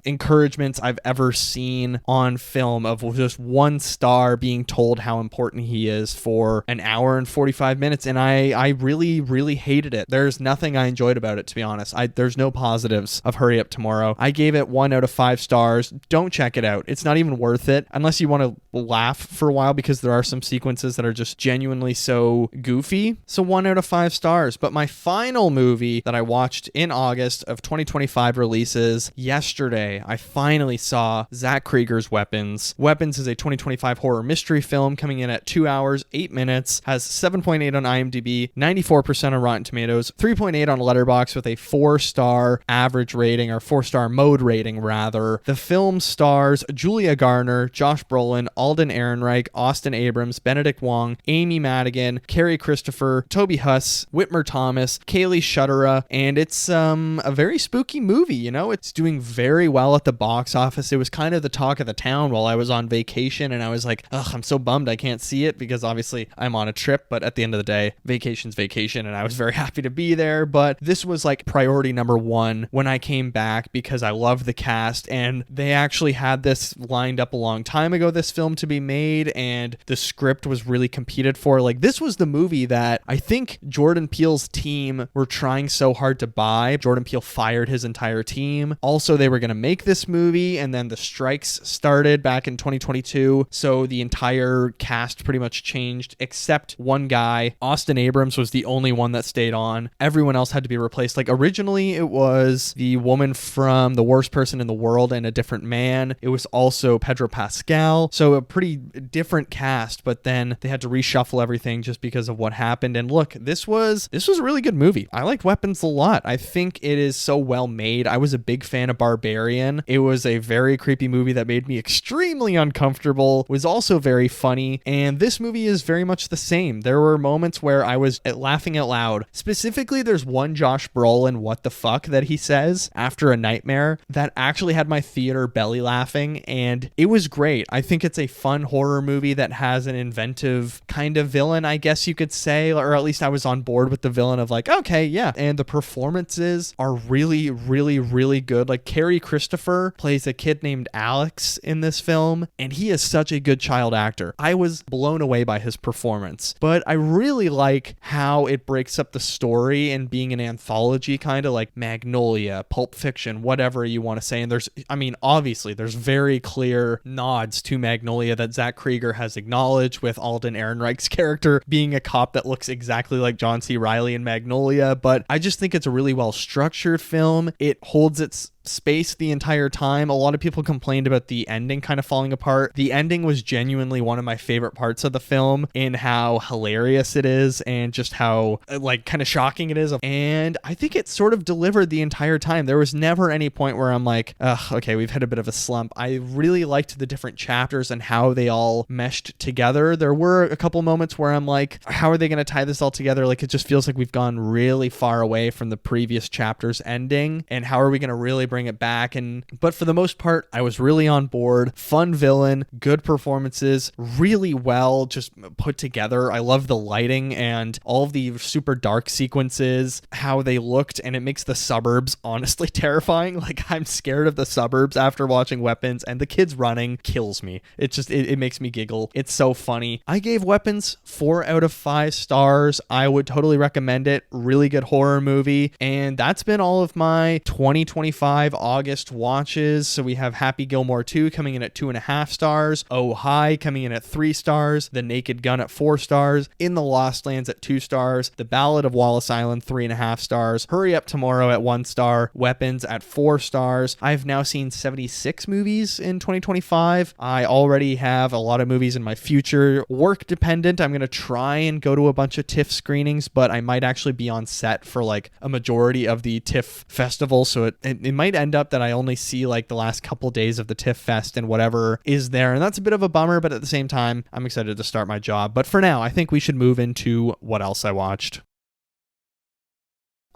[SPEAKER 1] encouragements I've ever seen on film, of just one star being told how important he is for an hour and 45 minutes. And I really, really hated it. There's nothing I enjoyed about it, to be honest. There's no positives of Hurry Up Tomorrow. I gave it 1 out of 5 stars. Don't check it out. It's not even worth it unless you want to laugh for a while, because there are some sequences that are just genuinely so goofy. So 1 out of 5 stars. But my final movie that I watched in August of 2025 releases yesterday, I finally saw Zach Krieger's Weapons. Weapons is a 2025 horror mystery film coming in at 2 hours, 8 minutes, has 7.8 on IMDb, 94% on Rotten Tomatoes, 3.8 on Letterboxd with a 4-star average rating, or 4-star mode rating rather. The film stars Julia Garner, Josh Brolin, Alden Ehrenreich, Austin Abrams, Benedict Wong, Amy Madigan, Carrie Christopher, Toby Huss, Whitmer Thomas, Kaylee Shutera, and it's a very spooky movie, you know? It's doing very well at the box office. It was kind of the talk of the town while I was on vacation, and I was like, ugh, I'm so bummed I can't see it, because obviously I'm on a trip, but at the end of the day, vacation's vacation, and I was very happy to be there. But this was like priority number 1 when I came back, because I love the cast, and they actually had this lined up a long time ago, this film to be made, and the script was really competed for. Like, this was the movie that I think Jordan Peele's team were trying so hard to buy. Jordan Peele fired his entire team. Also, they were going to make this movie, and then the strikes started back in 2022, so the entire cast pretty much changed except one guy. Austin Abrams was the only one that stayed on. Everyone else had to be replaced. Like, originally it was the woman from The Worst Person in the World and A Different Man. It was also Pedro Pascal, so a pretty different cast, but then they had to reshuffle everything just because of what happened. And look, this was a really good movie. I liked Weapons a lot. I think it is so well made. I was a big fan of Barbarian. It was a very creepy movie that made me extremely uncomfortable, was also very funny, and this movie is very much the same. There were moments where I was laughing out loud. Specifically, there's one Josh Brolin what the fuck that he says after a nightmare that actually had my theater belly laughing, and it was great. I think it's a fun horror movie that has an inventive kind of villain, I guess you could say, or at least I was on board with the villain of like, okay, yeah. And the performances are really, really, really good. Like, Carrie Christopher plays a kid named Alex in this film, and he is such a good child actor. I was blown away by his performance, but I really like how it breaks up the story and being an anthology, kind of like Magnolia, Pulp Fiction, whatever you want to say. And obviously there's very clear nods to Magnolia that Zach Krieger has acknowledged, with Alden Ehrenreich's character being a cop that looks exactly like John C. Reilly in Magnolia. But I just think it's a really well structured film. It holds its space the entire time. A lot of people complained about the ending kind of falling apart. The ending was genuinely one of my favorite parts of the film, in how hilarious it is and just how like kind of shocking it is. And I think it sort of delivered the entire time. There was never any point where I'm like, ugh, okay, we've hit a bit of a slump. I really liked the different chapters and how they all meshed together. There were a couple moments where I'm like, how are they going to tie this all together? Like, it just feels like we've gone really far away from the previous chapter's ending, and how are we going to really bring it back? But for the most part, I was really on board. Fun villain, good performances, really well just put together. I love the lighting and all of the super dark sequences, how they looked, and it makes the suburbs honestly terrifying. Like, I'm scared of the suburbs after watching Weapons, and the kids running kills me. It makes me giggle. It's so funny. I gave Weapons 4 out of 5 stars. I would totally recommend it. Really good horror movie. And that's been all of my 2025 August watches. So we have Happy Gilmore 2 coming in at 2.5 stars, Oh Hi coming in at 3 stars, The Naked Gun at 4 stars, In the Lost Lands at 2 stars, The Ballad of Wallis Island 3.5 stars, Hurry Up Tomorrow at 1 star, Weapons at 4 stars. I've now seen 76 movies in 2025. I already have a lot of movies in my future. Work dependent, I'm going to try and go to a bunch of TIFF screenings, but I might actually be on set for like a majority of the TIFF festival, so it might end up that I only see like the last couple days of the TIFF Fest and whatever is there, and that's a bit of a bummer, but at the same time, I'm excited to start my job. But for now, I think we should move into what else I watched.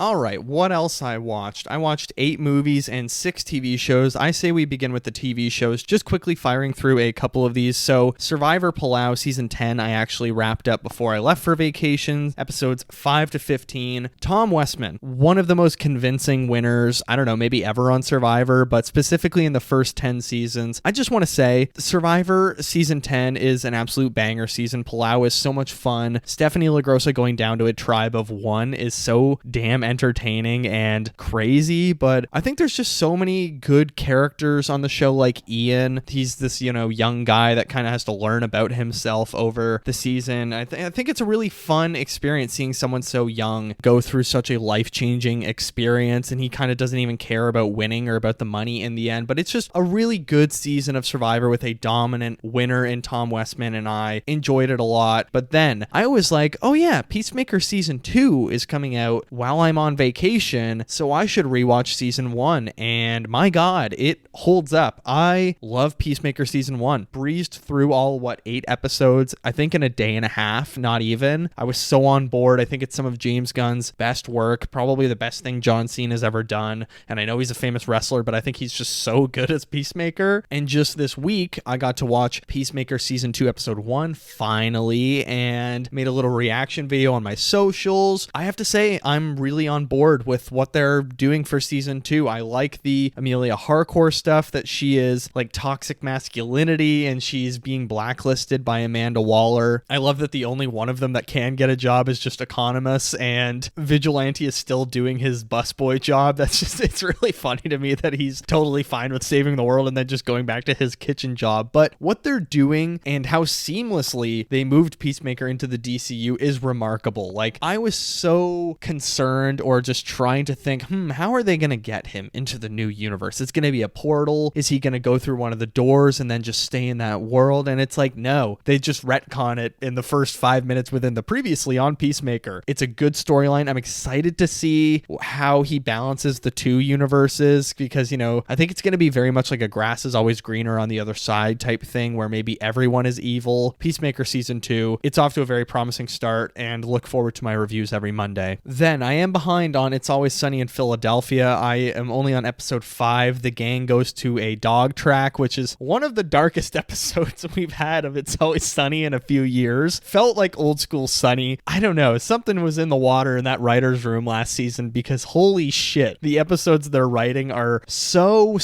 [SPEAKER 1] All right, what else I watched? I watched 8 movies and 6 TV shows. I say we begin with the TV shows, just quickly firing through a couple of these. So Survivor Palau Season 10, I actually wrapped up before I left for vacation, episodes 5 to 15. Tom Westman, one of the most convincing winners, I don't know, maybe ever on Survivor, but specifically in the first 10 seasons. I just want to say, Survivor Season 10 is an absolute banger season. Palau is so much fun. Stephanie LaGrossa going down to a tribe of 1 is so damn entertaining and crazy, but I think there's just so many good characters on the show, like Ian. He's this, young guy that kind of has to learn about himself over the season. I think it's a really fun experience seeing someone so young go through such a life-changing experience, and he kind of doesn't even care about winning or about the money in the end, but it's just a really good season of Survivor with a dominant winner in Tom Westman, and I enjoyed it a lot. But then I was like, oh yeah, Peacemaker Season 2 is coming out while I'm on vacation, so I should rewatch Season 1, and my god, it holds up. I love Peacemaker Season 1. Breezed through all, 8 episodes, I think in a day and a half, not even. I was so on board. I think it's some of James Gunn's best work, probably the best thing John Cena's ever done, and I know he's a famous wrestler, but I think he's just so good as Peacemaker. And just this week, I got to watch Peacemaker Season 2, Episode 1, finally, and made a little reaction video on my socials. I have to say, I'm really on board with what they're doing for Season 2. I like the Amelia Harcourt stuff, that she is like toxic masculinity and she's being blacklisted by Amanda Waller. I love that the only one of them that can get a job is just Economos, and Vigilante is still doing his busboy job. It's really funny to me that he's totally fine with saving the world and then just going back to his kitchen job. But what they're doing and how seamlessly they moved Peacemaker into the DCU is remarkable. Like, I was so concerned, or just trying to think, how are they going to get him into the new universe? It's going to be a portal. Is he going to go through one of the doors and then just stay in that world? And it's like, no, they just retcon it in the first 5 minutes within the previously on Peacemaker. It's a good storyline. I'm excited to see how he balances the two universes, because, I think it's going to be very much like a grass is always greener on the other side type thing, where maybe everyone is evil. Peacemaker Season 2, it's off to a very promising start, and look forward to my reviews every Monday. Then I am behind on It's Always Sunny in Philadelphia. I am only on episode 5. The gang goes to a dog track, which is one of the darkest episodes we've had of It's Always Sunny in a few years. Felt like old school Sunny. I don't know, something was in the water in that writer's room last season, because holy shit, the episodes they're writing are so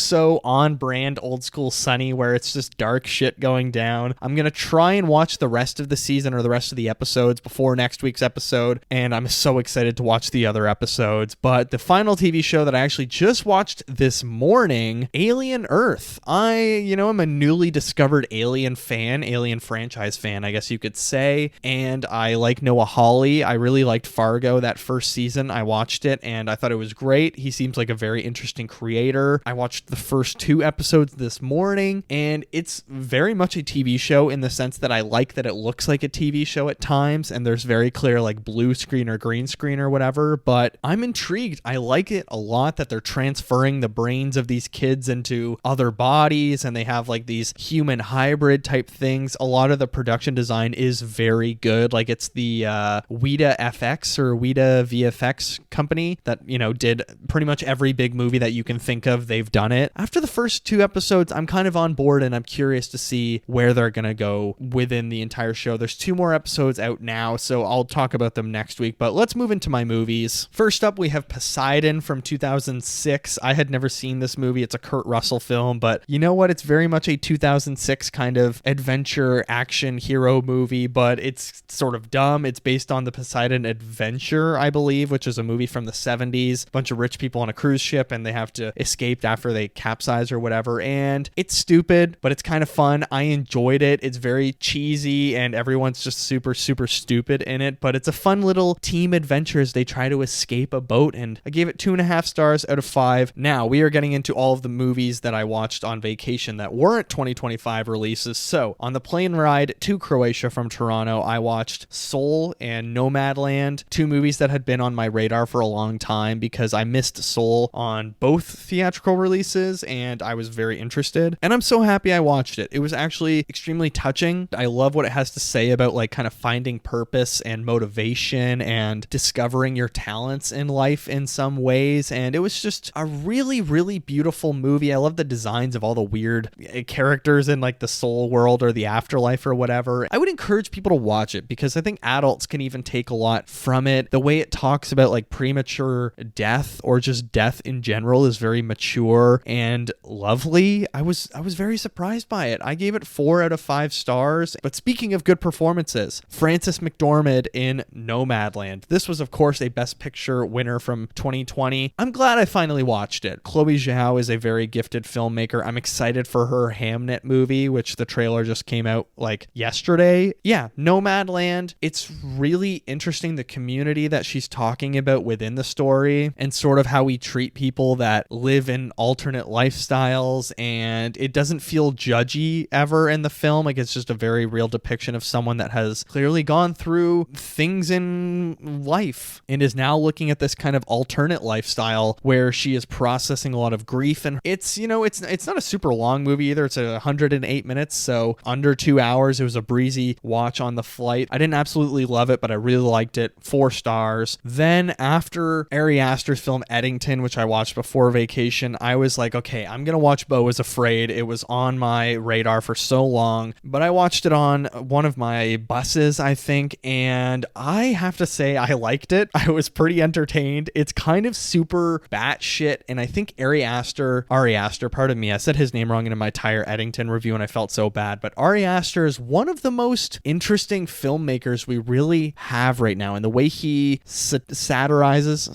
[SPEAKER 1] on brand old school Sunny, where it's just dark shit going down. I'm gonna try and watch the rest of the season, or the rest of the episodes, before next week's episode, and I'm so excited to watch the other episodes. But the final TV show that I actually just watched this morning, Alien Earth. I'm a newly discovered Alien fan, Alien franchise fan, I guess you could say, and I like Noah Hawley. I really liked Fargo, that first season. I watched it and I thought it was great. He seems like a very interesting creator. I watched the first 2 episodes this morning, and it's very much a TV show in the sense that I like that it looks like a TV show at times, and there's very clear like blue screen or green screen or whatever, but I'm intrigued. I like it a lot that they're transferring the brains of these kids into other bodies, and they have like these human hybrid type things. A lot of the production design is very good. Like, it's the Weta FX or Weta VFX company that, did pretty much every big movie that you can think of. They've done it. After the first 2 episodes, I'm kind of on board, and I'm curious to see where they're going to go within the entire show. There's 2 more episodes out now, so I'll talk about them next week, but let's move into my movies. First up, we have Poseidon from 2006. I had never seen this movie. It's a Kurt Russell film, but you know what? It's very much a 2006 kind of adventure action hero movie, but it's sort of dumb. It's based on the Poseidon Adventure, I believe, which is a movie from the 70s. A bunch of rich people on a cruise ship, and they have to escape after they capsize or whatever, and it's stupid, but it's kind of fun. I enjoyed it. It's very cheesy, and everyone's just super stupid in it, but it's a fun little team adventure as they try to escape a boat, and I gave it 2.5 stars out of 5. Now, we are getting into all of the movies that I watched on vacation that weren't 2025 releases. So, on the plane ride to Croatia from Toronto, I watched Soul and Nomadland, 2 movies that had been on my radar for a long time, because I missed Soul on both theatrical releases, and I was very interested, and I'm so happy I watched it. It was actually extremely touching. I love what it has to say about like kind of finding purpose and motivation and discovering your talent balance in life in some ways, and it was just a really, really beautiful movie. I love the designs of all the weird characters in like the soul world or the afterlife or whatever. I would encourage people to watch it because I think adults can even take a lot from it. The way it talks about like premature death or just death in general is very mature and lovely. I was very surprised by it. I gave it 4 out of 5 stars. But speaking of good performances, Frances McDormand in Nomadland. This was, of course, a Best Picture winner from 2020. I'm glad I finally watched it. Chloe Zhao is a very gifted filmmaker. I'm excited for her Hamnet movie, which the trailer just came out like yesterday. Yeah, Nomadland. It's really interesting, the community that she's talking about within the story and sort of how we treat people that live in alternate lifestyles, and it doesn't feel judgy ever in the film. Like, it's just a very real depiction of someone that has clearly gone through things in life and is now looking at this kind of alternate lifestyle where she is processing a lot of grief. And it's, you know, it's not a super long movie either. It's 108 minutes, so under 2 hours. It was a breezy watch on the flight. I didn't absolutely love it, but I really liked it. 4 stars. Then after Ari Aster's film Eddington, which I watched before vacation, I was like, okay, I'm gonna watch Beau is Afraid. It was on my radar for so long, but I watched it on one of my buses, I think, and I have to say I liked it. I was pretty entertained. It's kind of super batshit, and I think Ari Aster, pardon me, I said his name wrong in my entire Eddington review and I felt so bad, but Ari Aster is one of the most interesting filmmakers we really have right now, and the way he satirizes,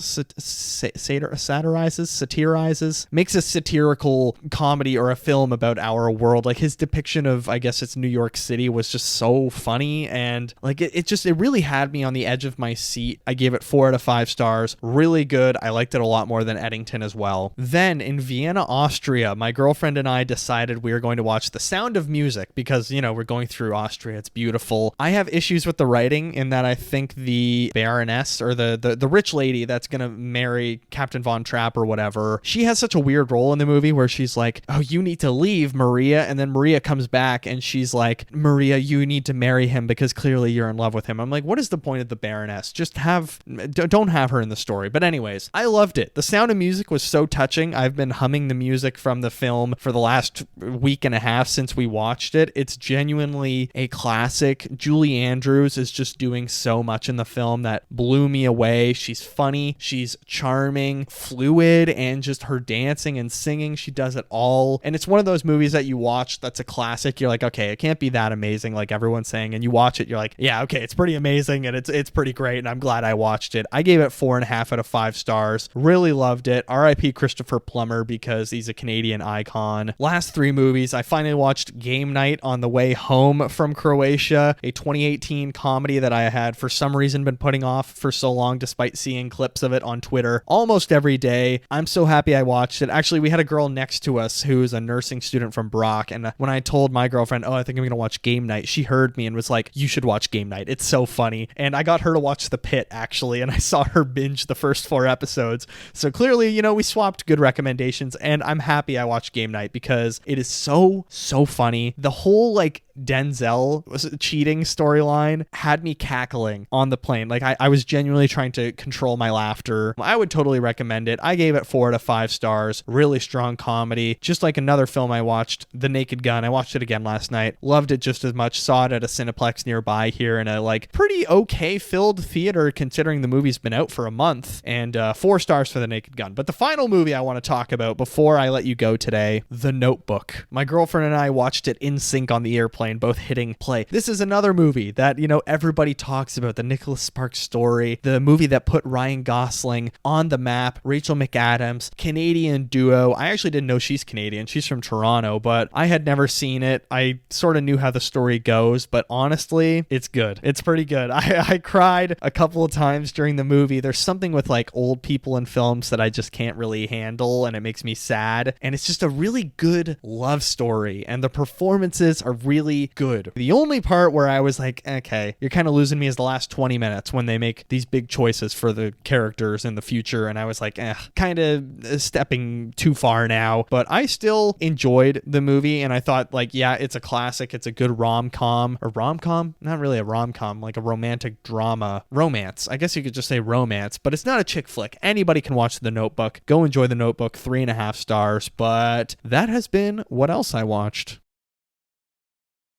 [SPEAKER 1] makes a satirical comedy or a film about our world. Like, his depiction of, I guess it's New York City, was just so funny, and like it really had me on the edge of my seat. I gave it 4 out of 5 stars. Really good. I liked it a lot more than Eddington as well. Then in Vienna, Austria, my girlfriend and I decided we were going to watch The Sound of Music because, you know, we're going through Austria. It's beautiful. I have issues with the writing in that I think the Baroness, or the rich lady that's gonna marry Captain Von Trapp or whatever, she has such a weird role in the movie where she's like, oh, you need to leave, Maria, and then Maria comes back and she's like, Maria, you need to marry him because clearly you're in love with him. I'm like, what is the point of the Baroness? Just don't have her in the story. But anyways, I loved it. The Sound of Music was so touching. I've been humming the music from the film for the last week and a half since we watched it. It's genuinely a classic. Julie Andrews is just doing so much in the film that blew me away. She's funny, she's charming, fluid, and just her dancing and singing, she does it all. And it's one of those movies that you watch that's a classic. You're like, okay, it can't be that amazing like everyone's saying, and you watch it, you're like, yeah, okay, it's pretty amazing, and it's pretty great, and I'm glad I watched it. I gave it 4.5 out of 5 stars. Really loved it. R.I.P. Christopher Plummer because he's a Canadian icon. Last 3 movies, I finally watched Game Night on the way home from Croatia, a 2018 comedy that I had for some reason been putting off for so long despite seeing clips of it on Twitter almost every day. I'm so happy I watched it. Actually, we had a girl next to us who's a nursing student from Brock, and when I told my girlfriend, oh, I think I'm gonna watch Game Night, she heard me and was like, you should watch Game Night. It's so funny. And I got her to watch The Pit, actually, and I saw her binge the first 4 episodes. So clearly, you know, we swapped good recommendations, and I'm happy I watched Game Night because it is so funny. The whole like Denzel cheating storyline had me cackling on the plane. Like, I was genuinely trying to control my laughter. I would totally recommend it. I gave it 4 out of 5 stars. Really strong comedy. Just like another film I watched, The Naked Gun. I watched it again last night. Loved it just as much. Saw it at a Cineplex nearby here in a like pretty okay filled theater considering the movie's been out for a month. And 4 stars for The Naked Gun. But the final movie I want to talk about before I let you go today, The Notebook. My girlfriend and I watched it in sync on the airplane, both hitting play. This is another movie that, you know, everybody talks about, the Nicholas Sparks story, the movie that put Ryan Gosling on the map, Rachel McAdams, Canadian duo. I actually didn't know she's Canadian. She's from Toronto, but I had never seen it. I sort of knew how the story goes, but honestly, it's good. It's pretty good. I cried a couple of times during the movie. There's something with like old people in films that I just can't really handle, and it makes me sad. And it's just a really good love story, and the performances are really good. The only part where I was like, okay, you're kind of losing me is the last 20 minutes when they make these big choices for the characters in the future, and I was like, kind of stepping too far now. But I still enjoyed the movie, and I thought, like, yeah, it's a classic. It's a good rom-com. Or rom-com? Not really a rom-com, like a romantic drama. Romance. I guess you could just say romance. romance, but it's not a chick flick. Anybody can watch The Notebook. Go enjoy The Notebook, 3.5 stars. But that has been what else I watched.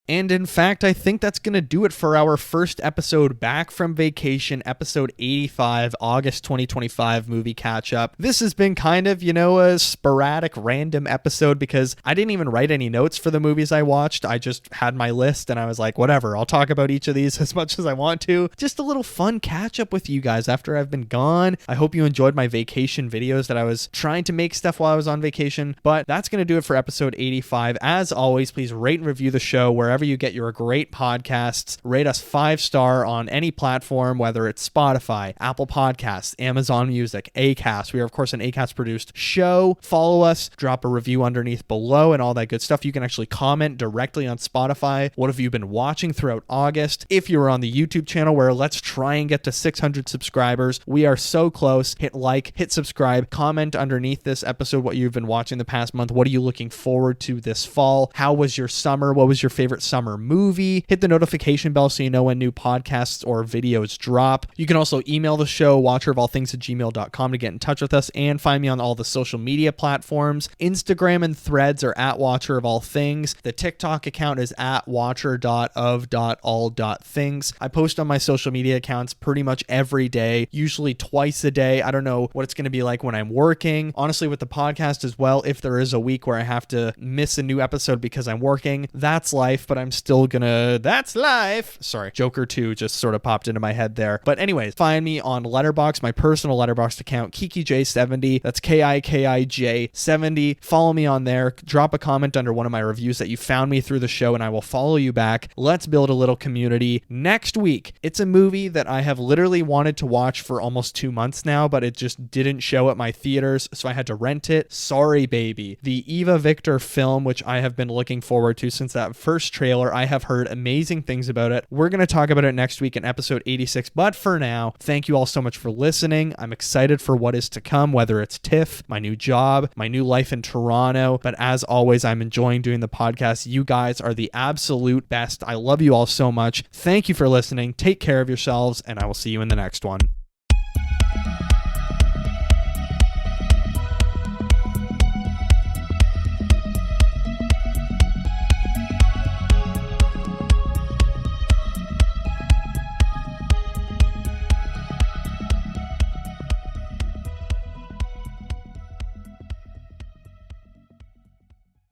[SPEAKER 1] And in fact, I think that's going to do it for our first episode back from vacation, episode 85, August 2025 movie catch-up. This has been kind of, a sporadic, random episode because I didn't even write any notes for the movies I watched. I just had my list and I was like, whatever, I'll talk about each of these as much as I want to. Just a little fun catch-up with you guys after I've been gone. I hope you enjoyed my vacation videos that I was trying to make stuff while I was on vacation, but that's going to do it for episode 85. As always, please rate and review the show wherever you get your great podcasts. Rate us 5-star on any platform, whether it's Spotify, Apple Podcasts, Amazon Music, Acast. We are, of course, an Acast-produced show. Follow us, drop a review underneath below and all that good stuff. You can actually comment directly on Spotify. What have you been watching throughout August? If you were on the YouTube channel, where let's try and get to 600 subscribers. We are so close. Hit like, hit subscribe, comment underneath this episode what you've been watching the past month. What are you looking forward to this fall? How was your summer? What was your favorite summer movie? Hit the notification bell so you know when new podcasts or videos drop. You can also email the show, watcherofallthings@gmail.com, to get in touch with us, and find me on all the social media platforms. Instagram and Threads are at Watcher of All Things. The TikTok account is at watcher.of.all.things. I post on my social media accounts pretty much every day, usually twice a day. I don't know what it's going to be like when I'm working. Honestly, with the podcast as well, if there is a week where I have to miss a new episode because I'm working, that's life, but I'm still gonna, that's life. Sorry, Joker 2 just sort of popped into my head there. But anyways, find me on Letterboxd, my personal Letterboxd account, KikiJ70. That's KIKIJ70. Follow me on there. Drop a comment under one of my reviews that you found me through the show, and I will follow you back. Let's build a little community. Next week, it's a movie that I have literally wanted to watch for almost 2 months now, but it just didn't show at my theaters, so I had to rent it. Sorry, baby. The Eva Victor film, which I have been looking forward to since that first trailer. I have heard amazing things about it. We're going to talk about it next week in episode 86, but for now, thank you all so much for listening. I'm excited for what is to come, whether it's TIFF, my new job, my new life in Toronto, but as always, I'm enjoying doing the podcast. You guys are the absolute best. I love you all so much. Thank you for listening. Take care of yourselves, and I will see you in the next one.